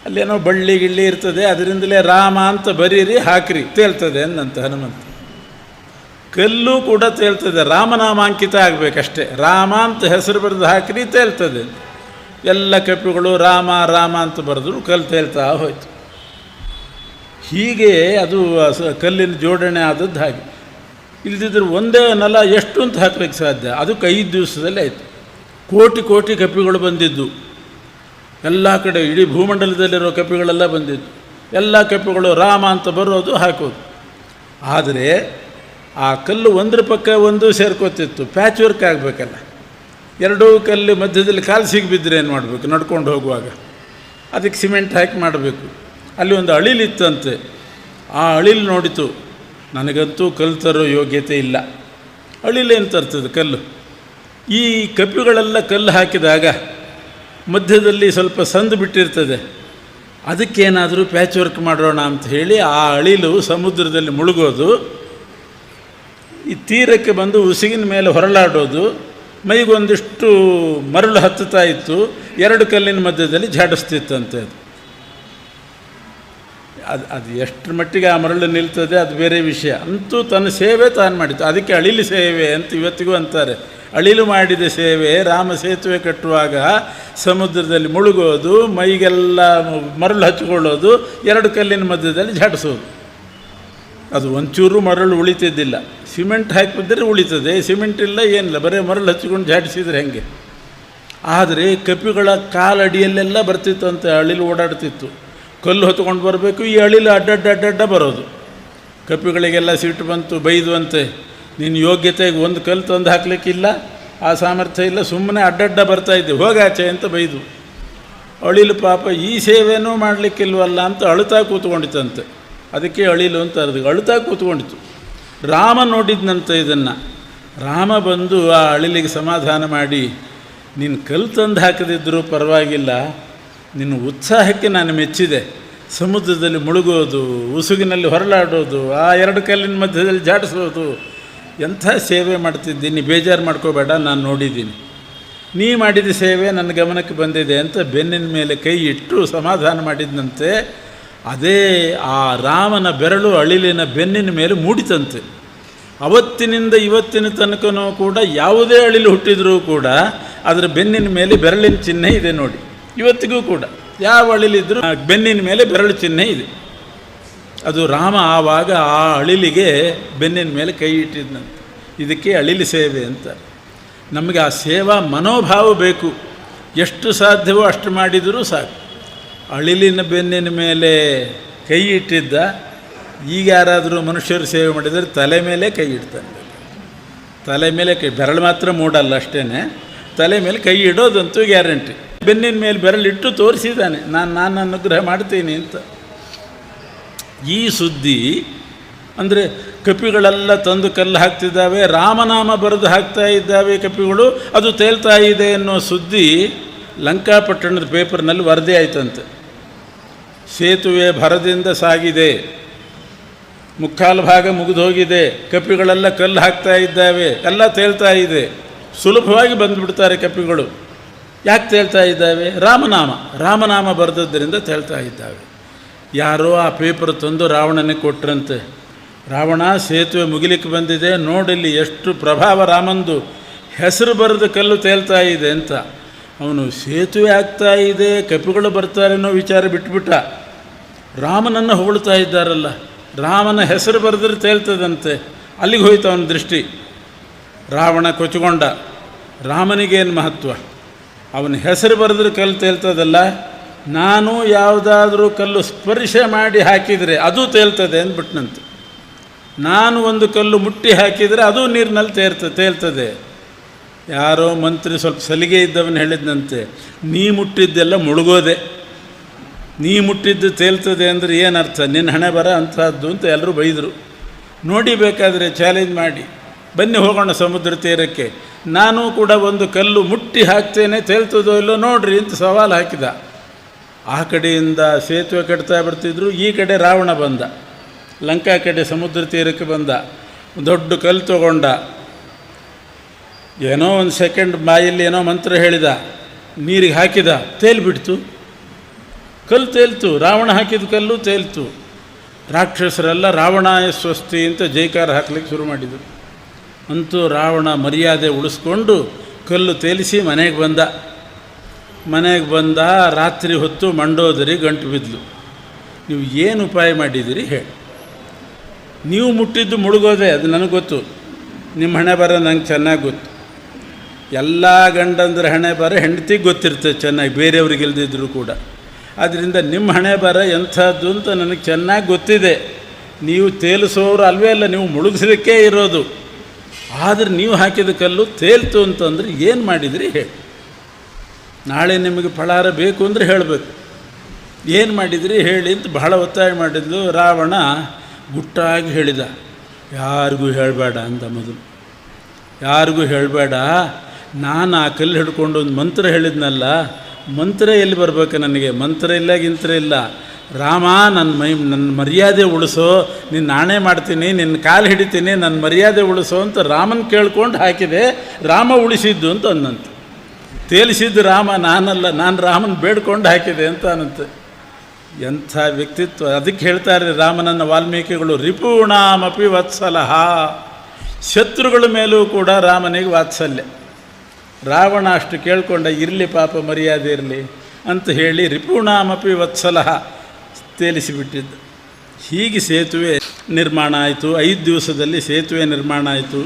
ಅಲ್ಲೇನೋ ಬಳ್ಳಿ ಗಿಳ್ಳಿ ಇರ್ತದೆ, ಅದರಿಂದಲೇ ರಾಮ ಅಂತ ಬರೀರಿ, ಹಾಕಿರಿ, ತೇಲ್ತದೆ ಅಂದಂತ ಹನುಮಂತ. ಕಲ್ಲು ಕೂಡ ತೇಲ್ತದೆ, ರಾಮನಾಮಾಂಕಿತ ಆಗಬೇಕಷ್ಟೇ. ರಾಮ ಅಂತ ಹೆಸರು ಬರೆದು ಹಾಕಿರಿ, ತೇಲ್ತದೆ. ಎಲ್ಲ ಕಪಿಗಳು ರಾಮ ಅಂತ ಬರೆದ್ರು, ಕಲ್ಲು ತೇಲ್ತಾ ಹೋಯ್ತು. ಹೀಗೆ ಅದು ಕಲ್ಲಿನ ಜೋಡಣೆ ಆದದ್ದು ಹಾಗೆ. ಇಲ್ದಿದ್ರೆ ಒಂದೇ ನಲ ಎಷ್ಟು ಅಂತ ಹಾಕ್ಲಿಕ್ಕೆ ಸಾಧ್ಯ? ಅದಕ್ಕೆ 5 ದಿವಸದಲ್ಲಿ ಆಯಿತು. ಕೋಟಿ ಕಪಿಗಳು ಬಂದಿದ್ದು, ಎಲ್ಲ ಕಡೆ ಇಡೀ ಭೂಮಂಡಲದಲ್ಲಿರೋ ಕಪಿಗಳೆಲ್ಲ ಬಂದಿದ್ದು. ಎಲ್ಲ ಕಪಿಗಳು ರಾಮ ಅಂತ ಬರೋದು ಹಾಕೋದು. ಆದರೆ ಆ ಕಲ್ಲು ಒಂದ್ರ ಪಕ್ಕ ಒಂದು ಸೇರ್ಕೋತಿತ್ತು, ಪ್ಯಾಚ್ ವರ್ಕ್ ಆಗಬೇಕಲ್ಲ. ಎರಡೂ ಕಲ್ಲು ಮಧ್ಯದಲ್ಲಿ ಕಾಲು ಸಿಗಿಬಿದ್ರೆ ಏನು ಮಾಡಬೇಕು? ನಡ್ಕೊಂಡು ಹೋಗುವಾಗ ಅದಕ್ಕೆ ಸಿಮೆಂಟ್ ಹಾಕಿ ಮಾಡಬೇಕು. ಅಲ್ಲಿ ಒಂದು ಅಳಿಲಿತ್ತಂತೆ. ಆ ಅಳಿಲು ನೋಡಿತು, ನನಗಂತೂ ಕಲ್ಲು ತರೋ ಯೋಗ್ಯತೆ ಇಲ್ಲ, ಅಳಿಲೇನು ತರ್ತದೆ ಕಲ್ಲು. ಈ ಕಪಿಗಳೆಲ್ಲ ಕಲ್ಲು ಹಾಕಿದಾಗ ಮಧ್ಯದಲ್ಲಿ ಸ್ವಲ್ಪ ಸಂದು ಬಿಟ್ಟಿರ್ತದೆ, ಅದಕ್ಕೇನಾದರೂ ಪ್ಯಾಚ್ ವರ್ಕ್ ಮಾಡೋಣ ಅಂತ ಹೇಳಿ ಆ ಅಳಿಲು ಸಮುದ್ರದಲ್ಲಿ ಮುಳುಗೋದು, ಈ ತೀರಕ್ಕೆ ಬಂದು ಉಸುಗಿನ ಮೇಲೆ ಹೊರಳಾಡೋದು, ಮೈಗೊಂದಿಷ್ಟು ಮರಳು ಹತ್ತುತ್ತಾ ಇತ್ತು, ಎರಡು ಕಲ್ಲಿನ ಮಧ್ಯದಲ್ಲಿ ಝಾಡಿಸ್ತಿತ್ತಂತೆ. ಅದು ಎಷ್ಟರ ಮಟ್ಟಿಗೆ ಆ ಮರಳು ನಿಲ್ತದೆ ಅದು ಬೇರೆ ವಿಷಯ. ಅಂತೂ ತನ್ನ ಸೇವೆ ತಾನು ಮಾಡಿತ್ತು. ಅದಕ್ಕೆ ಅಳಿಲು ಸೇವೆ ಅಂತ ಇವತ್ತಿಗೂ ಅಂತಾರೆ. ಅಳಿಲು ಮಾಡಿದ ಸೇವೆ, ರಾಮ ಸೇತುವೆ ಕಟ್ಟುವಾಗ ಸಮುದ್ರದಲ್ಲಿ ಮುಳುಗೋದು, ಮೈಗೆಲ್ಲ ಮರಳು ಹಚ್ಕೊಳ್ಳೋದು, ಎರಡು ಕಲ್ಲಿನ ಮಧ್ಯದಲ್ಲಿ ಝಾಡಿಸೋದು. ಅದು ಒಂಚೂರು ಮರಳು ಉಳಿತಿದ್ದಿಲ್ಲ. ಸಿಮೆಂಟ್ ಹಾಕಿದ್ರೆ ಉಳಿತದೆ, ಸಿಮೆಂಟ್ ಇಲ್ಲ ಏನಿಲ್ಲ, ಬರೀ ಮರಳು ಹಚ್ಕೊಂಡು ಝಾಡಿಸಿದ್ರೆ ಹೆಂಗೆ. ಆದರೆ ಕಪಿಗಳ ಕಾಲಡಿಯಲ್ಲೆಲ್ಲ ಬರ್ತಿತ್ತಂತೆ, ಅಳಿಲು ಓಡಾಡ್ತಿತ್ತು. ಕಲ್ಲು ಹೊತ್ಕೊಂಡು ಬರಬೇಕು, ಈ ಅಳಿಲು ಅಡ್ಡಡ್ಡ ಬರೋದು. ಕಪಿಗಳಿಗೆಲ್ಲ ಸಿಟ್ಟು ಬಂತು, ಬೈದುವಂತೆ, ನೀನು ಯೋಗ್ಯತೆಗೆ ಒಂದು ಕಲ್ಲು ತಂದು ಹಾಕಲಿಕ್ಕಿಲ್ಲ, ಆ ಸಾಮರ್ಥ್ಯ ಇಲ್ಲ, ಸುಮ್ಮನೆ ಅಡ್ಡಡ್ಡ ಬರ್ತಾಯಿದ್ದೆ, ಹೋಗಾಚೆ ಅಂತ ಬೈದು. ಅಳಿಲು ಪಾಪ ಈ ಸೇವೆನೂ ಮಾಡಲಿಕ್ಕಿಲ್ವಲ್ಲ ಅಂತ ಅಳುತ್ತಾ ಕೂತ್ಕೊಂಡಿತ್ತಂತೆ. ಅದಕ್ಕೆ ಅಳಿಲು ಅಂತ ಅರ್ದು ಅಳುತ್ತಾ ಕೂತ್ಕೊಂಡಿತ್ತು. ರಾಮ ನೋಡಿದ್ನಂತೆ ಇದನ್ನು. ರಾಮ ಬಂದು ಆ ಅಳಿಲಿಗೆ ಸಮಾಧಾನ ಮಾಡಿ, ನೀನು ಕಲ್ಲು ತಂದು ಹಾಕದಿದ್ದರೂ ಪರವಾಗಿಲ್ಲ, ನಿನ್ನ ಉತ್ಸಾಹಕ್ಕೆ ನಾನು ಮೆಚ್ಚಿದೆ. ಸಮುದ್ರದಲ್ಲಿ ಮುಳುಗೋದು, ಉಸುಗಿನಲ್ಲಿ ಹೊರಳಾಡೋದು, ಆ ಎರಡು ಕಲ್ಲಿನ ಮಧ್ಯದಲ್ಲಿ ಜಾಡಿಸೋದು, ಎಂಥ ಸೇವೆ ಮಾಡ್ತಿದ್ದೀನಿ, ಬೇಜಾರು ಮಾಡ್ಕೋಬೇಡ, ನಾನು ನೋಡಿದ್ದೀನಿ. ನೀ ಮಾಡಿದ ಸೇವೆ ನನ್ನ ಗಮನಕ್ಕೆ ಬಂದಿದೆ ಅಂತ ಬೆನ್ನಿನ ಮೇಲೆ ಕೈ ಇಟ್ಟು ಸಮಾಧಾನ ಮಾಡಿದಂತೆ. ಅದೇ ಆ ರಾಮನ ಬೆರಳು ಅಳಿಲಿನ ಬೆನ್ನಿನ ಮೇಲೆ ಮೂಡಿತಂತೆ. ಅವತ್ತಿನಿಂದ ಇವತ್ತಿನ ತನಕನೂ ಕೂಡ ಯಾವುದೇ ಅಳಿಲು ಹುಟ್ಟಿದರೂ ಕೂಡ ಅದರ ಬೆನ್ನಿನ ಮೇಲೆ ಬೆರಳಿನ ಚಿಹ್ನೆ ಇದೆ ನೋಡಿ. ಇವತ್ತಿಗೂ ಕೂಡ ಯಾವ ಅಳಿಲಿದ್ರೂ ಬೆನ್ನಿನ ಮೇಲೆ ಬೆರಳು ಚಿಹ್ನೆ ಇದೆ. ಅದು ರಾಮ ಆವಾಗ ಆ ಅಳಿಲಿಗೆ ಬೆನ್ನಿನ ಮೇಲೆ ಕೈ ಇಟ್ಟಿದ್ದಂತೆ. ಇದಕ್ಕೆ ಅಳಿಲು ಸೇವೆ ಅಂತ. ನಮಗೆ ಆ ಸೇವಾ ಮನೋಭಾವ ಬೇಕು. ಎಷ್ಟು ಸಾಧ್ಯವೋ ಅಷ್ಟು ಮಾಡಿದರೂ ಸಾಕು. ಅಳಿಲಿನ ಬೆನ್ನಿನ ಮೇಲೆ ಕೈ ಇಟ್ಟಿದ್ದ, ಈಗ ಯಾರಾದರೂ ಮನುಷ್ಯರು ಸೇವೆ ಮಾಡಿದರೆ ತಲೆ ಮೇಲೆ ಕೈ ಇಡ್ತಾನೆ. ತಲೆ ಮೇಲೆ ಕೈ, ಬೆರಳು ಮಾತ್ರ ಮೂಡಲ್ಲ ಅಷ್ಟೇ, ತಲೆ ಮೇಲೆ ಕೈ ಇಡೋದಂತೂ ಗ್ಯಾರಂಟಿ. ಬೆನ್ನಿನ ಮೇಲೆ ಬೆರಳಿಟ್ಟು ತೋರಿಸಿದ್ದಾನೆ, ನಾನು ಅನುಗ್ರಹ ಮಾಡ್ತೀನಿ ಅಂತ. ಈ ಸುದ್ದಿ ಅಂದರೆ ಕಪಿಗಳೆಲ್ಲ ತಂದು ಕಲ್ಲು ಹಾಕ್ತಿದ್ದಾವೆ, ರಾಮನಾಮ ಬರೆದು ಹಾಕ್ತಾ ಇದ್ದಾವೆ ಕಪಿಗಳು, ಅದು ತೇಲ್ತಾ ಇದೆ ಅನ್ನೋ ಸುದ್ದಿ ಲಂಕಾಪಟ್ಟಣದ ಪೇಪರ್ನಲ್ಲಿ ವರದಿ ಆಯ್ತಂತೆ. ಸೇತುವೆ ಭರದಿಂದ ಸಾಗಿದೆ, ಮುಕ್ಕಾಲು ಭಾಗ ಮುಗಿದು ಹೋಗಿದೆ, ಕಪಿಗಳೆಲ್ಲ ಕಲ್ಲು ಹಾಕ್ತಾ ಇದ್ದಾವೆ, ಎಲ್ಲ ತೇಲ್ತಾ ಇದೆ. ಸುಲಭವಾಗಿ ಬಂದುಬಿಡ್ತಾರೆ ಕಪಿಗಳು. ಯಾಕೆ ತೇಲ್ತಾ ಇದ್ದಾವೆ? ರಾಮನಾಮ ಬರೆದದ್ದರಿಂದ ತೇಲ್ತಾ ಇದ್ದಾವೆ. ಯಾರೋ ಆ ಪೇಪರ್ ತಂದು ರಾವಣನಿಗೆ ಕೊಟ್ಟರಂತೆ. ರಾವಣ, ಸೇತುವೆ ಮುಗಿಲಿಕ್ಕೆ ಬಂದಿದೆ, ನೋಡಿಲ್ಲಿ ಎಷ್ಟು ಪ್ರಭಾವ ರಾಮಂದು, ಹೆಸರು ಬರೆದ ಕಲ್ಲು ತೇಲ್ತಾ ಇದೆ ಅಂತ. ಅವನು ಸೇತುವೆ ಆಗ್ತಾ ಇದೆ, ಕಪಿಗಳು ಬರ್ತಾರೆ ಅನ್ನೋ ವಿಚಾರ ಬಿಟ್ಬಿಟ್ಟ. ರಾಮನನ್ನು ಹೊಗಳ್ತಾ ಇದ್ದಾರಲ್ಲ, ರಾಮನ ಹೆಸರು ಬರೆದ್ರೆ ತೇಲ್ತದಂತೆ, ಅಲ್ಲಿಗೆ ಹೋಯ್ತು ಅವನ ದೃಷ್ಟಿ. ರಾವಣ ಕೊಚ್ಕೊಂಡ. ರಾಮನಿಗೇನು ಮಹತ್ವ? ಅವನ ಹೆಸರು ಬರೆದ್ರೆ ಕಲ್ಲು ತೇಲ್ತದಲ್ಲ, ನಾನು ಯಾವುದಾದ್ರೂ ಕಲ್ಲು ಸ್ಪರ್ಶ ಮಾಡಿ ಹಾಕಿದರೆ ಅದು ತೇಲ್ತದೆ ಅಂದ್ಬಿಟ್ನಂತೆ. ನಾನು ಒಂದು ಕಲ್ಲು ಮುಟ್ಟಿ ಹಾಕಿದರೆ ಅದು ನೀರಿನಲ್ಲಿ ತೇಲ್ತದೆ. ಯಾರೋ ಮಂತ್ರಿ ಸ್ವಲ್ಪ ಸಲಿಗೆ ಇದ್ದವನು ಹೇಳಿದ್ನಂತೆ, ನೀ ಮುಟ್ಟಿದ್ದೆಲ್ಲ ಮುಳುಗೋದೆ, ನೀ ಮುಟ್ಟಿದ್ದು ತೇಲ್ತದೆ ಅಂದರೆ ಏನರ್ಥ? ನಿನ್ನ ಹಣೆ ಬರ ಅಂಥದ್ದು ಅಂತ ಎಲ್ಲರೂ ಬೈದರು. ನೋಡಿ ಬೇಕಾದರೆ ಚಾಲೆಂಜ್ ಮಾಡಿ ಬನ್ನಿ ಹೋಗೋಣ ಸಮುದ್ರ ತೀರಕ್ಕೆ, ನಾನು ಕೂಡ ಒಂದು ಕಲ್ಲು ಮುಟ್ಟಿ ಹಾಕ್ತೇನೆ, ತೇಲ್ತದೋ ಇಲ್ಲೋ ನೋಡ್ರಿ ಅಂತ ಸವಾಲು ಹಾಕಿದ. ಆ ಕಡೆಯಿಂದ ಸೇತುವೆ ಕಟ್ತಾ ಬರ್ತಿದ್ರು, ಈ ಕಡೆ ರಾವಣ ಬಂದ, ಲಂಕಾ ಕಡೆ ಸಮುದ್ರ ತೀರಕ್ಕೆ ಬಂದ, ದೊಡ್ಡ ಕಲ್ಲು ತಗೊಂಡ, ಏನೋ ಒಂದು ಸೆಕೆಂಡ್ ಬಾಯಲ್ಲಿ ಏನೋ ಮಂತ್ರ ಹೇಳಿದ, ನೀರಿಗೆ ಹಾಕಿದ, ತೇಲ್ಬಿಡ್ತು, ಕಲ್ಲು ತೇಲ್ತು. ರಾವಣ ಹಾಕಿದ ಕಲ್ಲು ತೇಲ್ತು. ರಾಕ್ಷಸರೆಲ್ಲ ರಾವಣಾಯ ಸ್ವಸ್ತಿ ಅಂತ ಜೈಕಾರ ಹಾಕ್ಲಿಕ್ಕೆ ಶುರು ಮಾಡಿದರು. ಅಂತೂ ರಾವಣ ಮರ್ಯಾದೆ ಉಳಿಸ್ಕೊಂಡು ಕಲ್ಲು ತೇಲಿಸಿ ಮನೆಗೆ ಬಂದ. ರಾತ್ರಿ ಹೊತ್ತು ಮಂಡೋದರಿ ಗಂಟು ಬಿದ್ಲು. ನೀವು ಏನು ಉಪಾಯ ಮಾಡಿದ್ದೀರಿ ಹೇಳಿ? ನೀವು ಮುಟ್ಟಿದ್ದು ಮುಳುಗೋದೆ, ಅದು ನನಗೆ ಗೊತ್ತು, ನಿಮ್ಮ ಹಣೆ ಬರ ನಂಗೆ ಚೆನ್ನಾಗಿ ಗೊತ್ತು. ಎಲ್ಲ ಗಂಡಂದ್ರೆ ಹಣೆ ಬರ ಹೆಂಡತಿಗೆ ಗೊತ್ತಿರ್ತದೆ ಚೆನ್ನಾಗಿ, ಬೇರೆಯವ್ರಿಗೆ ಇಲ್ದಿದ್ರು ಕೂಡ. ಆದ್ದರಿಂದ ನಿಮ್ಮ ಹಣೆ ಬರ ಎಂಥದ್ದು ಅಂತ ನನಗೆ ಚೆನ್ನಾಗಿ ಗೊತ್ತಿದೆ. ನೀವು ತೇಲಿಸೋರು ಅಲ್ವೇ ಅಲ್ಲ, ನೀವು ಮುಳುಗಿಸಲಿಕ್ಕೇ ಇರೋದು. ಆದರೆ ನೀವು ಹಾಕಿದ ಕಲ್ಲು ತೇಲ್ತು ಅಂತಂದರೆ ಏನು ಮಾಡಿದ್ರಿ ಹೇಳಿ. ನಾಳೆ ನಿಮಗೆ ಫಳಾರ ಬೇಕು ಅಂದರೆ ಹೇಳಬೇಕು, ಏನು ಮಾಡಿದ್ರಿ ಹೇಳಿ ಅಂತ ಬಹಳ ಒತ್ತಾಯ ಮಾಡಿದ್ಲು. ರಾವಣ ಗುಟ್ಟಾಗಿ ಹೇಳಿದ, ಯಾರಿಗೂ ಹೇಳಬೇಡ ಅಂದ. ಮೊದಲು ಯಾರಿಗೂ ಹೇಳಬೇಡ, ನಾನು ಆ ಕಲ್ಲು ಹಿಡ್ಕೊಂಡು ಒಂದು ಮಂತ್ರ ಹೇಳಿದ್ನಲ್ಲ, ಮಂತ್ರ ಎಲ್ಲಿ ಬರಬೇಕು ನನಗೆ, ಮಂತ್ರ ಇಲ್ಲ ಗಿಂತ್ರ ಇಲ್ಲ. ರಾಮ ನನ್ನ ಮರ್ಯಾದೆ ಉಳಿಸೋ, ನಿನ್ನ ನಾಣೆ ಮಾಡ್ತೀನಿ, ನಿನ್ನ ಕಾಲು ಹಿಡಿತೀನಿ, ನನ್ನ ಮರ್ಯಾದೆ ಉಳಿಸೋ ಅಂತ ರಾಮನ ಕೇಳ್ಕೊಂಡು ಹಾಕಿದೆ. ರಾಮ ಉಳಿಸಿದ್ದು ಅಂತ ಅನ್ನಂತೆ. ತೇಲಿಸಿದ್ದು ರಾಮ, ನಾನಲ್ಲ, ನಾನು ರಾಮನ ಬೇಡ್ಕೊಂಡು ಹಾಕಿದೆ ಅಂತ ಅನ್ನಂತೆ. ಎಂಥ ವ್ಯಕ್ತಿತ್ವ. ಅದಕ್ಕೆ ಹೇಳ್ತಾರೆ ರಾಮನನ್ನು ವಾಲ್ಮೀಕಿಗಳು, ರಿಪೂಣಾಮಪಿ ವತ್ಸಲಃ. ಶತ್ರುಗಳ ಮೇಲೂ ಕೂಡ ರಾಮನಿಗೆ ವಾತ್ಸಲ್ಯ. ರಾವಣ ಅಷ್ಟು ಕೇಳ್ಕೊಂಡ, ಇರಲಿ ಪಾಪ ಮರ್ಯಾದೆ ಇರಲಿ ಅಂತ ಹೇಳಿ ರಿಪೂಣಾಮಪಿ ವತ್ಸಲಃ ತೇಲಿಸಿಬಿಟ್ಟಿದ್ದು. ಹೀಗೆ ಸೇತುವೆ ನಿರ್ಮಾಣ ಆಯಿತು. 5 ದಿವಸದಲ್ಲಿ ಸೇತುವೆ ನಿರ್ಮಾಣ ಆಯಿತು.